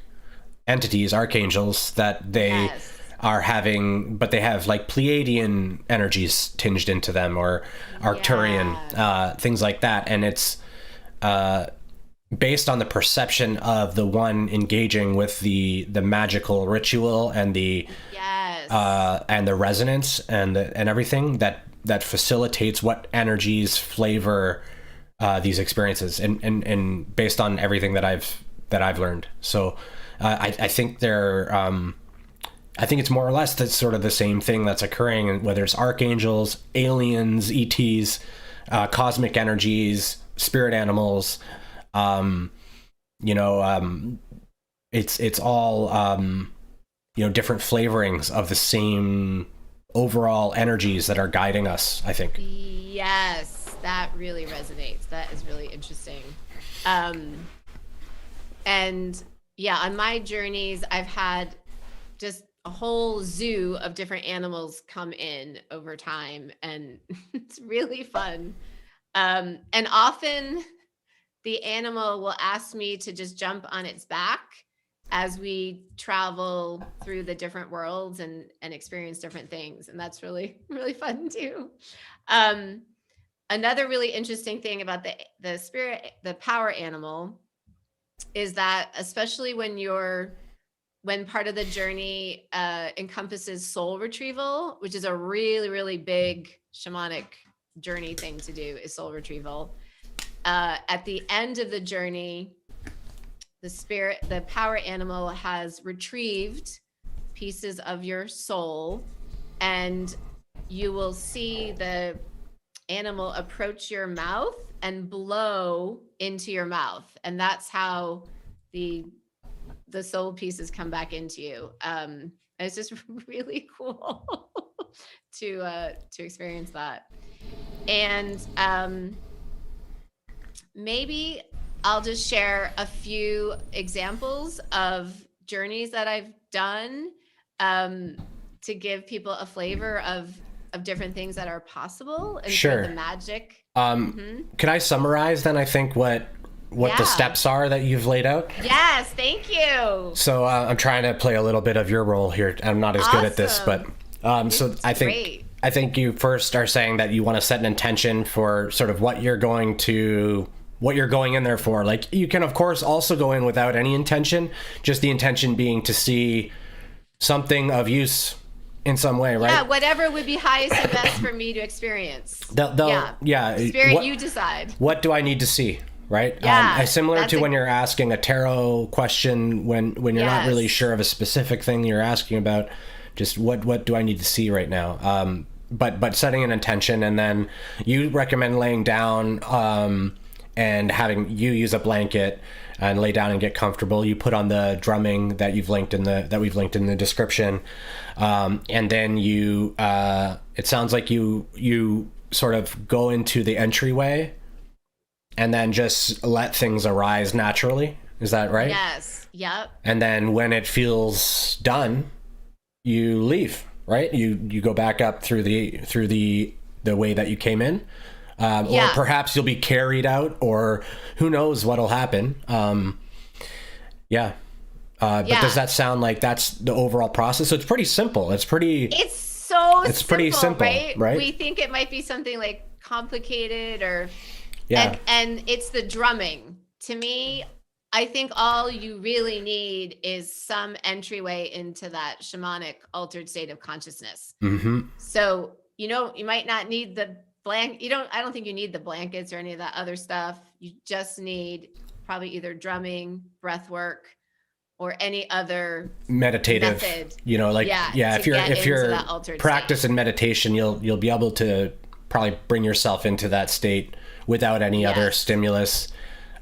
S1: entities, archangels, that they are having, but they have like Pleiadian energies tinged into them, or Arcturian, things like that. And it's based on the perception of the one engaging with the magical ritual and the resonance and everything that facilitates what energies flavor these experiences, and based on everything that I've learned. So I think I think it's more or less that's sort of the same thing that's occurring, and whether it's archangels, aliens, ETs, cosmic energies, spirit animals. It's all different flavorings of the same overall energies that are guiding us, I think.
S2: Yes, that really resonates. That is really interesting. And yeah, on my journeys, I've had just a whole zoo of different animals come in over time, and it's really fun. And often the animal will ask me to just jump on its back as we travel through the different worlds and experience different things. And that's really, really fun too. Another really interesting thing about the spirit, the power animal, is that especially when part of the journey encompasses soul retrieval, which is a really, really big shamanic journey thing to do, is soul retrieval. At the end of the journey, the power animal has retrieved pieces of your soul, and you will see the animal approach your mouth and blow into your mouth. And that's how the soul pieces come back into you. It's just really cool to experience that. And maybe I'll just share a few examples of journeys that I've done to give people a flavor of different things that are possible and
S1: sure.
S2: the magic.
S1: Can I summarize then, I think, what the steps are that you've laid out?
S2: Yes, thank you.
S1: So I'm trying to play a little bit of your role here. I'm not as good at this, but so I think you first are saying that you want to set an intention for sort of what you're going in there for. Like, you can of course also go in without any intention, just the intention being to see something of use in some way, right?
S2: Yeah, whatever would be highest and best for me to experience.
S1: Spirit,
S2: you decide.
S1: What do I need to see, right?
S2: Yeah,
S1: similar to when you're asking a tarot question, when you're not really sure of a specific thing you're asking about, just what do I need to see right now? But setting an intention, and then you recommend laying down and having you use a blanket and lay down and get comfortable. You put on the drumming that we've linked in the description, and then you it sounds like you sort of go into the entryway and then just let things arise naturally. Is that right?
S2: Yes. Yep.
S1: And then when it feels done, you leave, right? You go back up through the way that you came in. Or perhaps you'll be carried out, or who knows what'll happen. But does that sound like that's the overall process? So it's pretty simple. It's pretty simple, right?
S2: We think it might be something like complicated and it's the drumming. To me, I think all you really need is some entryway into that shamanic altered state of consciousness.
S1: Mm-hmm.
S2: So, you might not need the I don't think you need the blankets or any of that other stuff. You just need probably either drumming, breath work, or any other
S1: meditative
S2: method.
S1: If you're practicing meditation, you'll be able to probably bring yourself into that state without any other stimulus.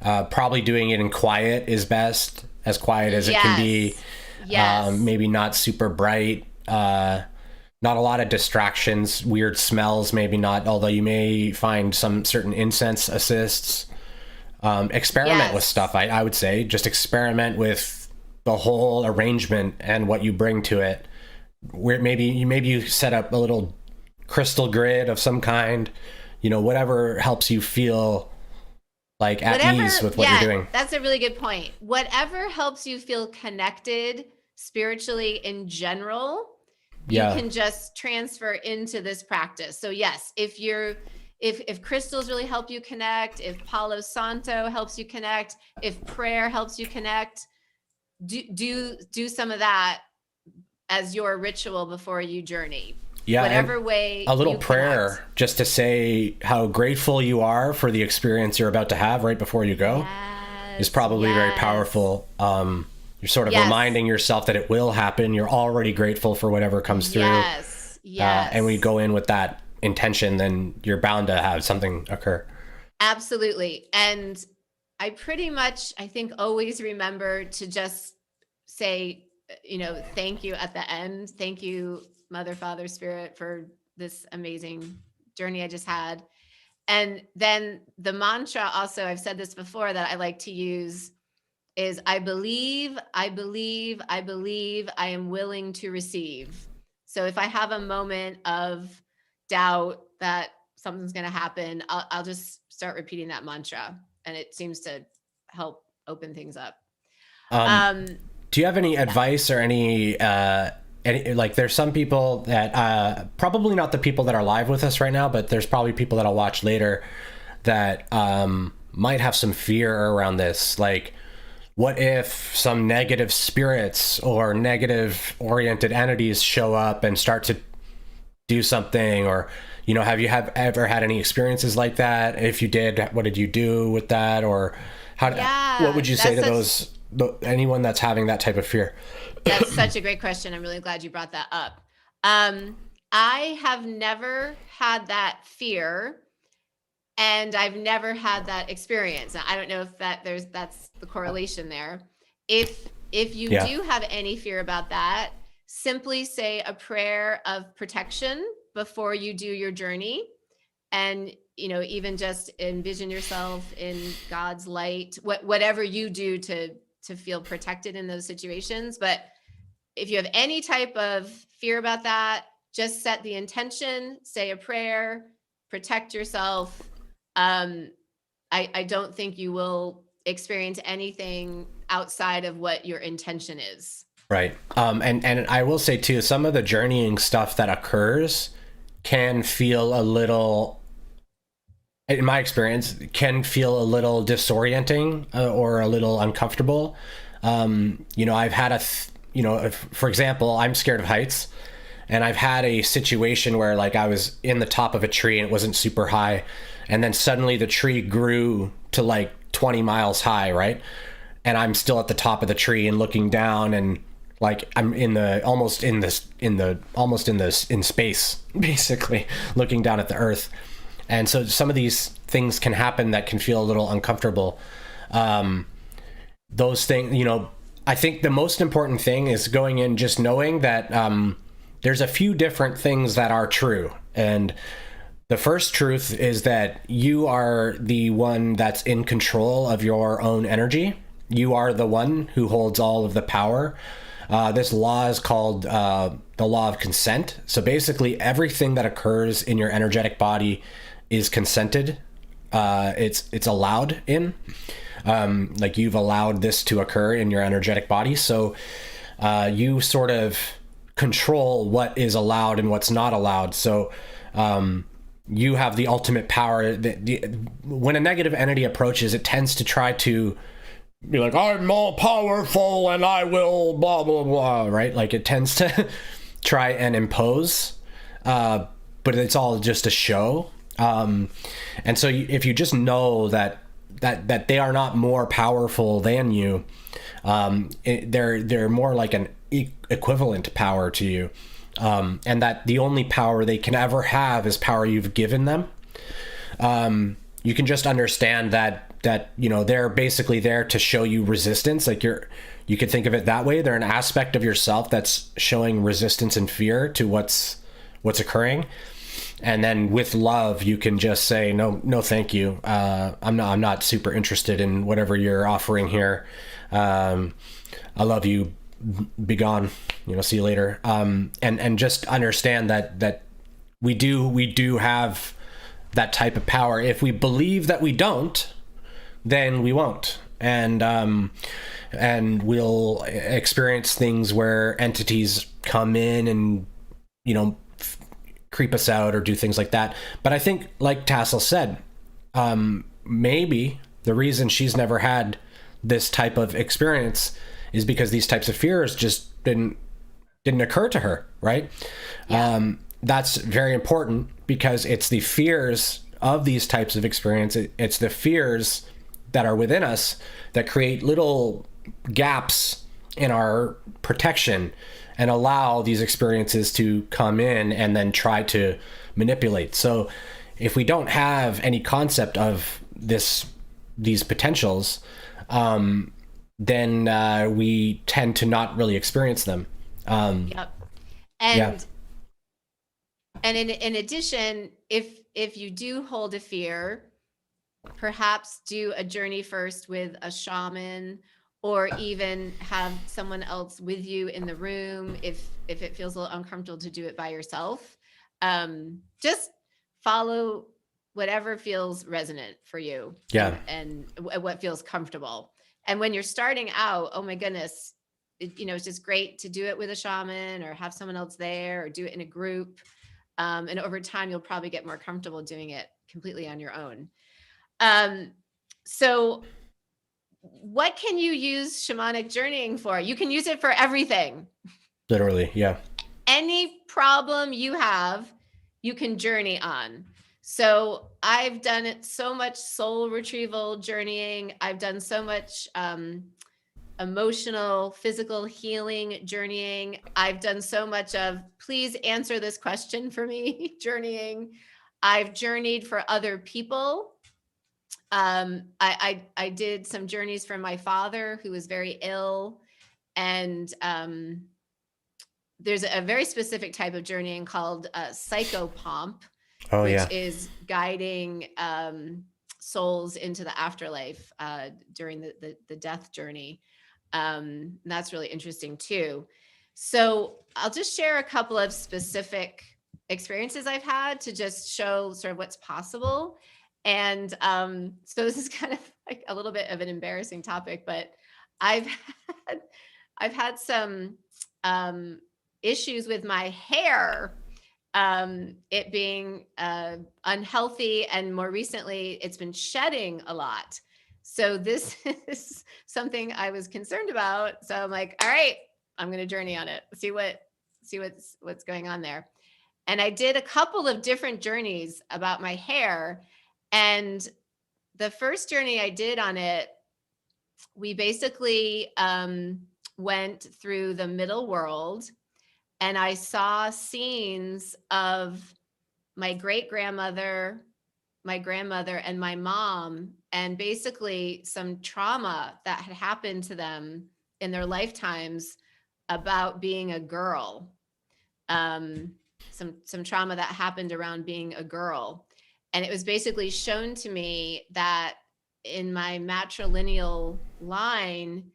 S1: Probably doing it in quiet is best, as quiet as it can be.
S2: Yes.
S1: Maybe not super bright. Not a lot of distractions, weird smells, maybe not, although you may find some certain incense assists. Experiment with
S2: Yes.
S1: stuff. I would say just experiment with the whole arrangement and what you bring to it. Where maybe you set up a little crystal grid of some kind, whatever helps you feel like at ease with what you're doing.
S2: That's a really good point. Whatever helps you feel connected spiritually in general, you can just transfer into this practice. So yes, if crystals really help you connect, if Palo Santo helps you connect, if prayer helps you connect, do some of that as your ritual before you journey.
S1: Yeah,
S2: whatever way
S1: a little prayer just to say how grateful you are for the experience you're about to have right before you go is probably very powerful. You're sort of reminding yourself that it will happen. You're already grateful for whatever comes through.
S2: Yes.
S1: And we go in with that intention, then you're bound to have something occur.
S2: Absolutely. And I pretty much, I think, always remember to just say, thank you at the end. Thank you, Mother, Father, Spirit, for this amazing journey I just had. And then the mantra also, I've said this before, that I like to use is I believe, I believe, I believe, I am willing to receive. So if I have a moment of doubt that something's going to happen, I'll just start repeating that mantra, and it seems to help open things up.
S1: Do you have any advice or any like, there's some people that probably not the people that are live with us right now, but there's probably people that'll watch later that might have some fear around this. Like, what if some negative spirits or negative oriented entities show up and start to do something? Or, have you ever had any experiences like that? If you did, what did you do with that? Or what would you say to anyone that's having that type of fear?
S2: That's such a great question. I'm really glad you brought that up. I have never had that fear, and I've never had that experience. I don't know if that's the correlation there. If you do have any fear about that, simply say a prayer of protection before you do your journey. And, even just envision yourself in God's light, whatever you do to feel protected in those situations. But if you have any type of fear about that, just set the intention, say a prayer, protect yourself. I don't think you will experience anything outside of what your intention is.
S1: Right. And I will say too, some of the journeying stuff that occurs can feel a little, in my experience, can feel a little disorienting or a little uncomfortable. I've had for example, I'm scared of heights, and I've had a situation where, like, I was in the top of a tree and it wasn't super high, and then suddenly the tree grew to like 20 miles high, right? And I'm still at the top of the tree and looking down, and like I'm in space, basically looking down at the earth. And so some of these things can happen that can feel a little uncomfortable. Those things, I think the most important thing is going in just knowing that there's a few different things that are true. And the first truth is that you are the one that's in control of your own energy. You are the one who holds all of the power. This law is called the law of consent. So basically everything that occurs in your energetic body is consented. It's allowed in. Like, you've allowed this to occur in your energetic body. So you sort of control what is allowed and what's not allowed. So you have the ultimate power. When a negative entity approaches, it tends to try to be like, I'm more powerful and I will blah, blah, blah, right? Like, it tends to try and impose, but it's all just a show. And so if you just know that they are not more powerful than you, they're more like an equivalent power to you, and that the only power they can ever have is power you've given them. You can just understand that they're basically there to show you resistance. Like, you could think of it that way. They're an aspect of yourself that's showing resistance and fear to what's occurring. And then with love, you can just say, no, no, thank you. I'm not super interested in whatever you're offering here. I love you. Be gone. See you later. And just understand that we do have that type of power. If we believe that we don't, then we won't. And we'll experience things where entities come in and, creep us out or do things like that. But I think, like Tassel said, maybe the reason she's never had this type of experience is because these types of fears just didn't occur to her, right? Yeah. That's very important, because it's the fears of these types of experience. It's the fears that are within us that create little gaps in our protection and allow these experiences to come in and then try to manipulate. So if we don't have any concept of these potentials, then we tend to not really experience them.
S2: Yep. And in addition, if you do hold a fear, perhaps do a journey first with a shaman, or even have someone else with you in the room if it feels a little uncomfortable to do it by yourself. Just follow whatever feels resonant for you.
S1: Yeah.
S2: And what feels comfortable. And when you're starting out, oh my goodness, it's just great to do it with a shaman or have someone else there, or do it in a group. And over time, you'll probably get more comfortable doing it completely on your own. So what can you use shamanic journeying for? You can use it for everything.
S1: Literally, yeah.
S2: Any problem you have, you can journey on. So I've done it so much soul retrieval journeying. I've done so much emotional, physical healing journeying. I've done so much of, please answer this question for me, journeying. I've journeyed for other people. I did some journeys for my father, who was very ill. And there's a very specific type of journeying called psychopomp, which is guiding souls into the afterlife during the death journey. That's really interesting too. So I'll just share a couple of specific experiences I've had to just show sort of what's possible. And so this is kind of like a little bit of an embarrassing topic, but I've had some issues with my hair, it being unhealthy, and more recently it's been shedding a lot. So this is something I was concerned about. So I'm like, all right, I'm going to journey on it. See what's going on there. And I did a couple of different journeys about my hair. And the first journey I did on it, we basically went through the middle world, and I saw scenes of my great-grandmother, my grandmother, and my mom, and basically some trauma that had happened to them in their lifetimes about being a girl. Some trauma that happened around being a girl. And it was basically shown to me that in my matrilineal line,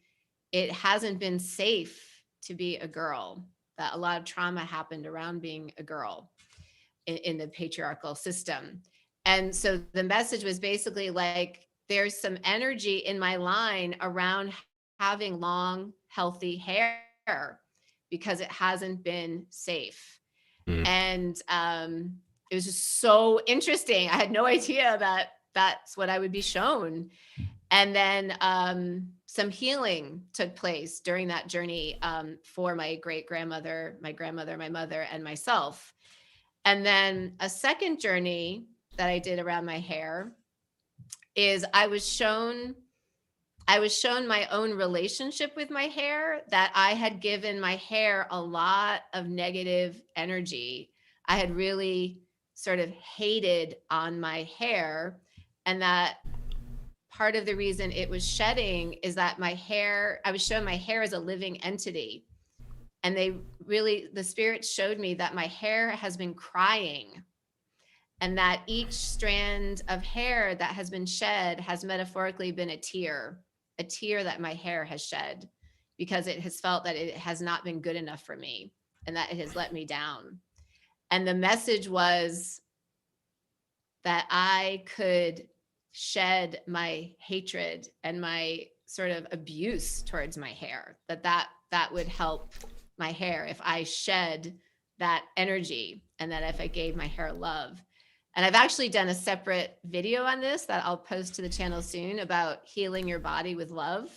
S2: it hasn't been safe to be a girl, that a lot of trauma happened around being a girl in the patriarchal system. And so the message was basically like, there's some energy in my line around having long, healthy hair because it hasn't been safe. And it was just so interesting. I had no idea that that's what I would be shown. And then some healing took place during that journey for my great-grandmother, my grandmother, my mother, and myself. And then a second journey that I did around my hair is I was shown my own relationship with my hair, that I had given my hair a lot of negative energy. I had really sort of hated on my hair, and that part of the reason it was shedding is that I was shown my hair as a living entity. And the spirit showed me that my hair has been crying. and that each strand of hair that has been shed has metaphorically been a tear that my hair has shed, because it has felt that it has not been good enough for me and that it has let me down. And the message was that I could shed my hatred and my sort of abuse towards my hair, that would help my hair if I shed that energy, and that if I gave my hair love. And I've actually done a separate video on this that I'll post to the channel soon about healing your body with love.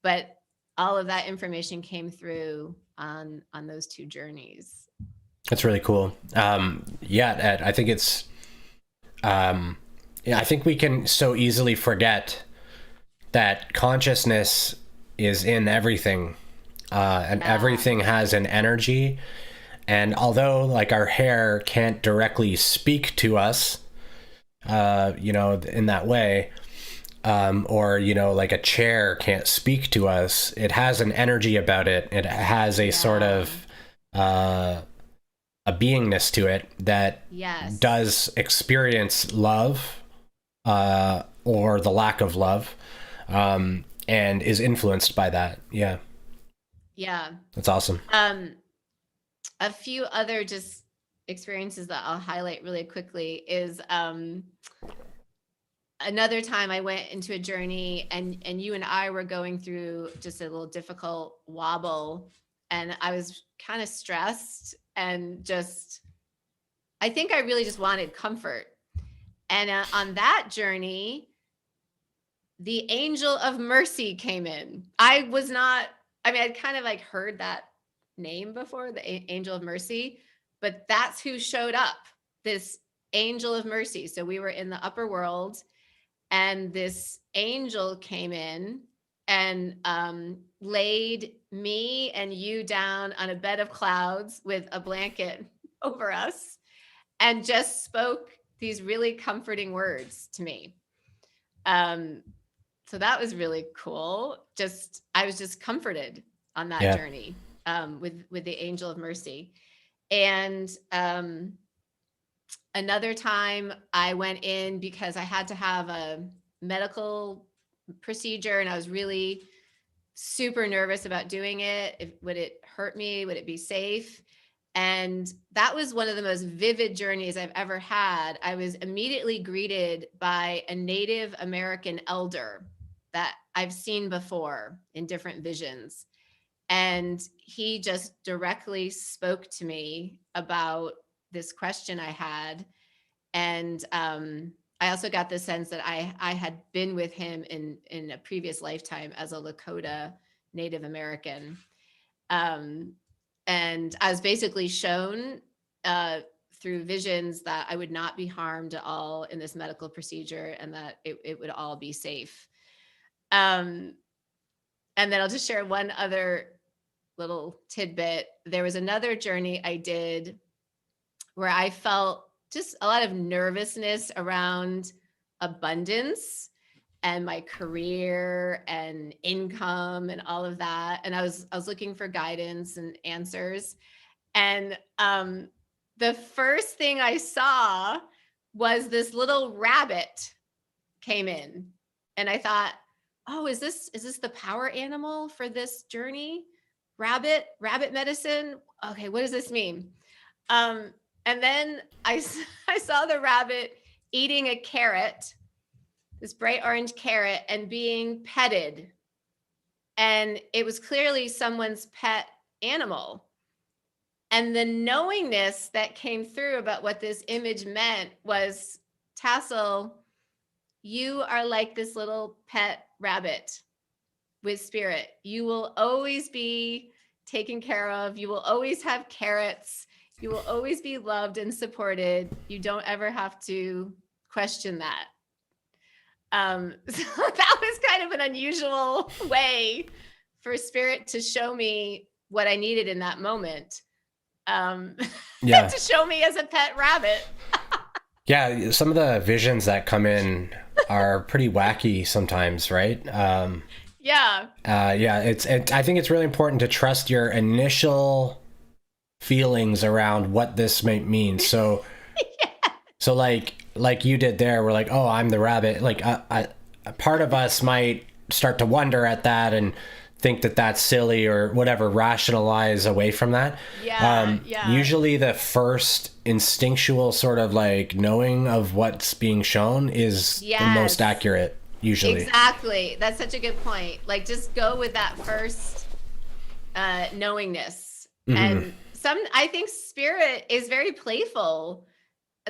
S2: But all of that information came through on those two journeys.
S1: That's really cool. Yeah, I think it's, I think we can so easily forget that consciousness is in everything, and everything has an energy. And although like our hair can't directly speak to us, in that way, or, like a chair can't speak to us, it has an energy about it. It has a sort of, a beingness to it that does experience love, or the lack of love, and is influenced by that. Yeah. That's awesome.
S2: A few other just experiences that I'll highlight really quickly is another time I went into a journey, and you and I were going through just a little difficult wobble, and I was kind of stressed, and I think I really just wanted comfort. And on that journey, the angel of mercy came in. I'd kind of like heard that name before, the angel of mercy, but that's who showed up, this angel of mercy. So we were in the upper world, and this angel came in and laid me and you down on a bed of clouds with a blanket over us, and just spoke these really comforting words to me. So that was really cool. I was just comforted on that journey, with the angel of mercy. And another time I went in because I had to have a medical procedure, and I was really super nervous about doing it. Would it hurt me? Would it be safe? And that was one of the most vivid journeys I've ever had. I was immediately greeted by a Native American elder that I've seen before in different visions. And he just directly spoke to me about this question I had. And I also got the sense that I had been with him in a previous lifetime as a Lakota Native American. And I was basically shown through visions that I would not be harmed at all in this medical procedure, and that it would all be safe. And then I'll just share one other little tidbit. There was another journey I did where I felt just a lot of nervousness around abundance and my career and income and all of that. And I was looking for guidance and answers. And the first thing I saw was this little rabbit came in, and I thought, oh, is this the power animal for this journey? Rabbit medicine. Okay, what does this mean? And then I saw the rabbit eating a carrot, this bright orange carrot, and being petted. And it was clearly someone's pet animal. And the knowingness that came through about what this image meant was, Tassel, you are like this little pet rabbit with spirit. You will always be taken care of. You will always have carrots. You will always be loved and supported. You don't ever have to question that. So that was kind of an unusual way for spirit to show me what I needed in that moment. To show me as a pet rabbit.
S1: Yeah, some of the visions that come in are pretty wacky sometimes, right? I think it's really important to trust your initial feelings around what this might mean. So So like you did there, we're like, oh, I'm the rabbit. Like a part of us might start to wonder at that and think that that's silly or whatever, rationalize away from that.
S2: Yeah.
S1: Usually the first instinctual sort of like knowing of what's being shown is the most accurate, usually.
S2: Exactly. That's such a good point. Like, just go with that first knowingness. And I think spirit is very playful.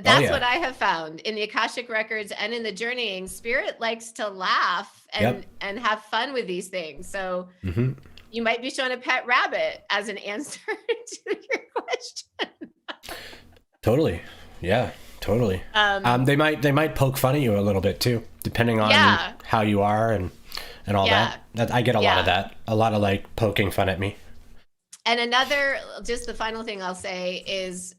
S2: That's what I have found in the Akashic Records and in the journeying. Spirit likes to laugh and have fun with these things. So you might be shown a pet rabbit as an answer to your question.
S1: Totally. Yeah, totally. They might poke fun at you a little bit too, depending on how you are and all that. I get a lot of that. A lot of like poking fun at me.
S2: And another, just the final thing I'll say is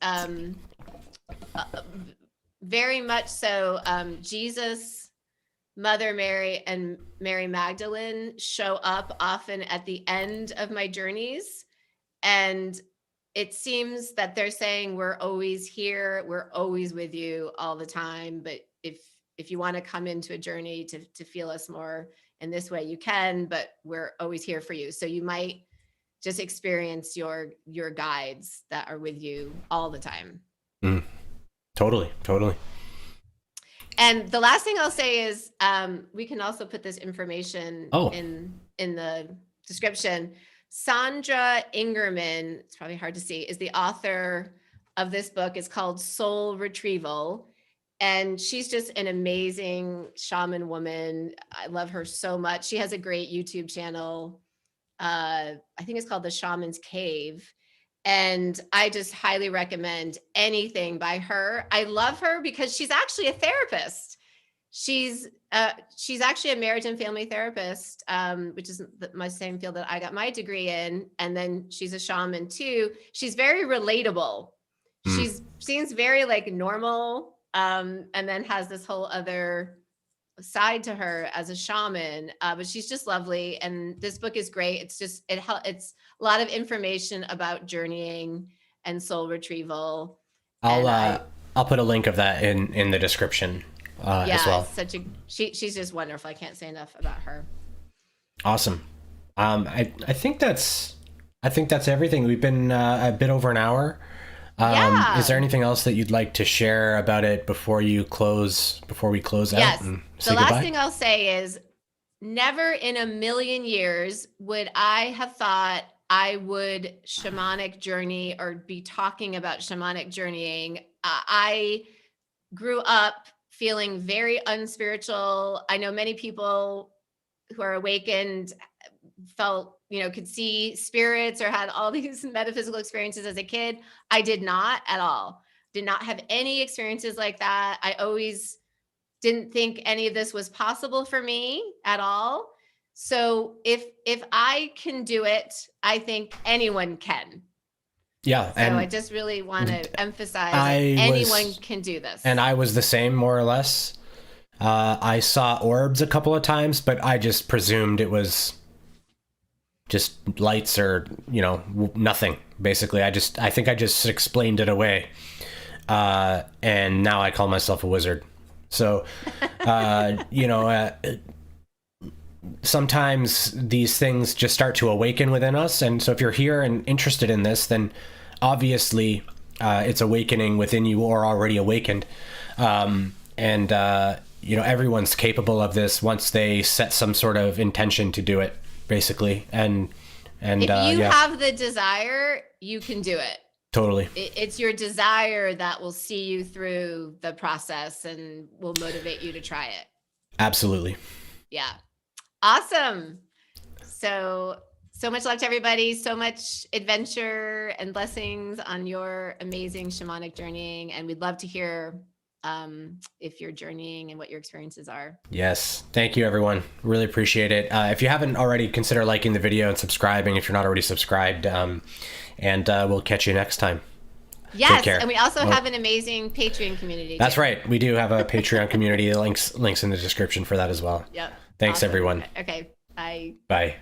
S2: very much so, Jesus, Mother Mary, and Mary Magdalene show up often at the end of my journeys. And it seems that they're saying, we're always here, we're always with you all the time. But if you want to come into a journey to feel us more in this way, you can, but we're always here for you. So you might just experience your guides that are with you all the time.
S1: Totally.
S2: And the last thing I'll say is we can also put this information in the description. Sandra Ingerman, it's probably hard to see, is the author of this book. It's called Soul Retrieval. And she's just an amazing shaman woman. I love her so much. She has a great YouTube channel. I think it's called The Shaman's Cave. And I just highly recommend anything by her. I love her because she's actually a therapist. She's actually a marriage and family therapist, which is my same field that I got my degree in. And then she's a shaman too. She's very relatable. She seems very like normal, and then has this whole other side to her as a shaman, but she's just lovely. And this book is great. It's just it's a lot of information about journeying and soul retrieval.
S1: I'll put a link of that in the description as well.
S2: She's just wonderful. I can't say enough about her.
S1: Awesome. I think that's everything. We've been a bit over an hour. Is there anything else that you'd like to share about it before we close out?
S2: The last thing I'll say is, never in a million years would I have thought I would shamanic journey or be talking about shamanic journeying. I grew up feeling very unspiritual. I know many people who are awakened felt, could see spirits or had all these metaphysical experiences as a kid. I did not at all. Did not have any experiences like that. I always didn't think any of this was possible for me at all. So if I can do it, I think anyone can.
S1: Yeah.
S2: So I just really want to emphasize anyone can do this.
S1: And I was the same, more or less. I saw orbs a couple of times, but I just presumed it was just lights or, nothing. Basically, I think I just explained it away. And now I call myself a wizard. So, sometimes these things just start to awaken within us. And so if you're here and interested in this, then obviously it's awakening within you or already awakened. Everyone's capable of this once they set some sort of intention to do it, basically. And if you
S2: have the desire, you can do it.
S1: Totally.
S2: It's your desire that will see you through the process and will motivate you to try it.
S1: Absolutely.
S2: Yeah. Awesome. So much luck to everybody. So much adventure and blessings on your amazing shamanic journeying. And we'd love to hear if you're journeying and what your experiences are.
S1: Yes. Thank you, everyone. Really appreciate it. If you haven't already, consider liking the video and subscribing if you're not already subscribed. And we'll catch you next time.
S2: Yes. Take care. And we also have an amazing Patreon community.
S1: That's right. We do have a Patreon community. Links in the description for that as well.
S2: Yep.
S1: Thanks, awesome. Everyone.
S2: Okay. Bye.
S1: Bye.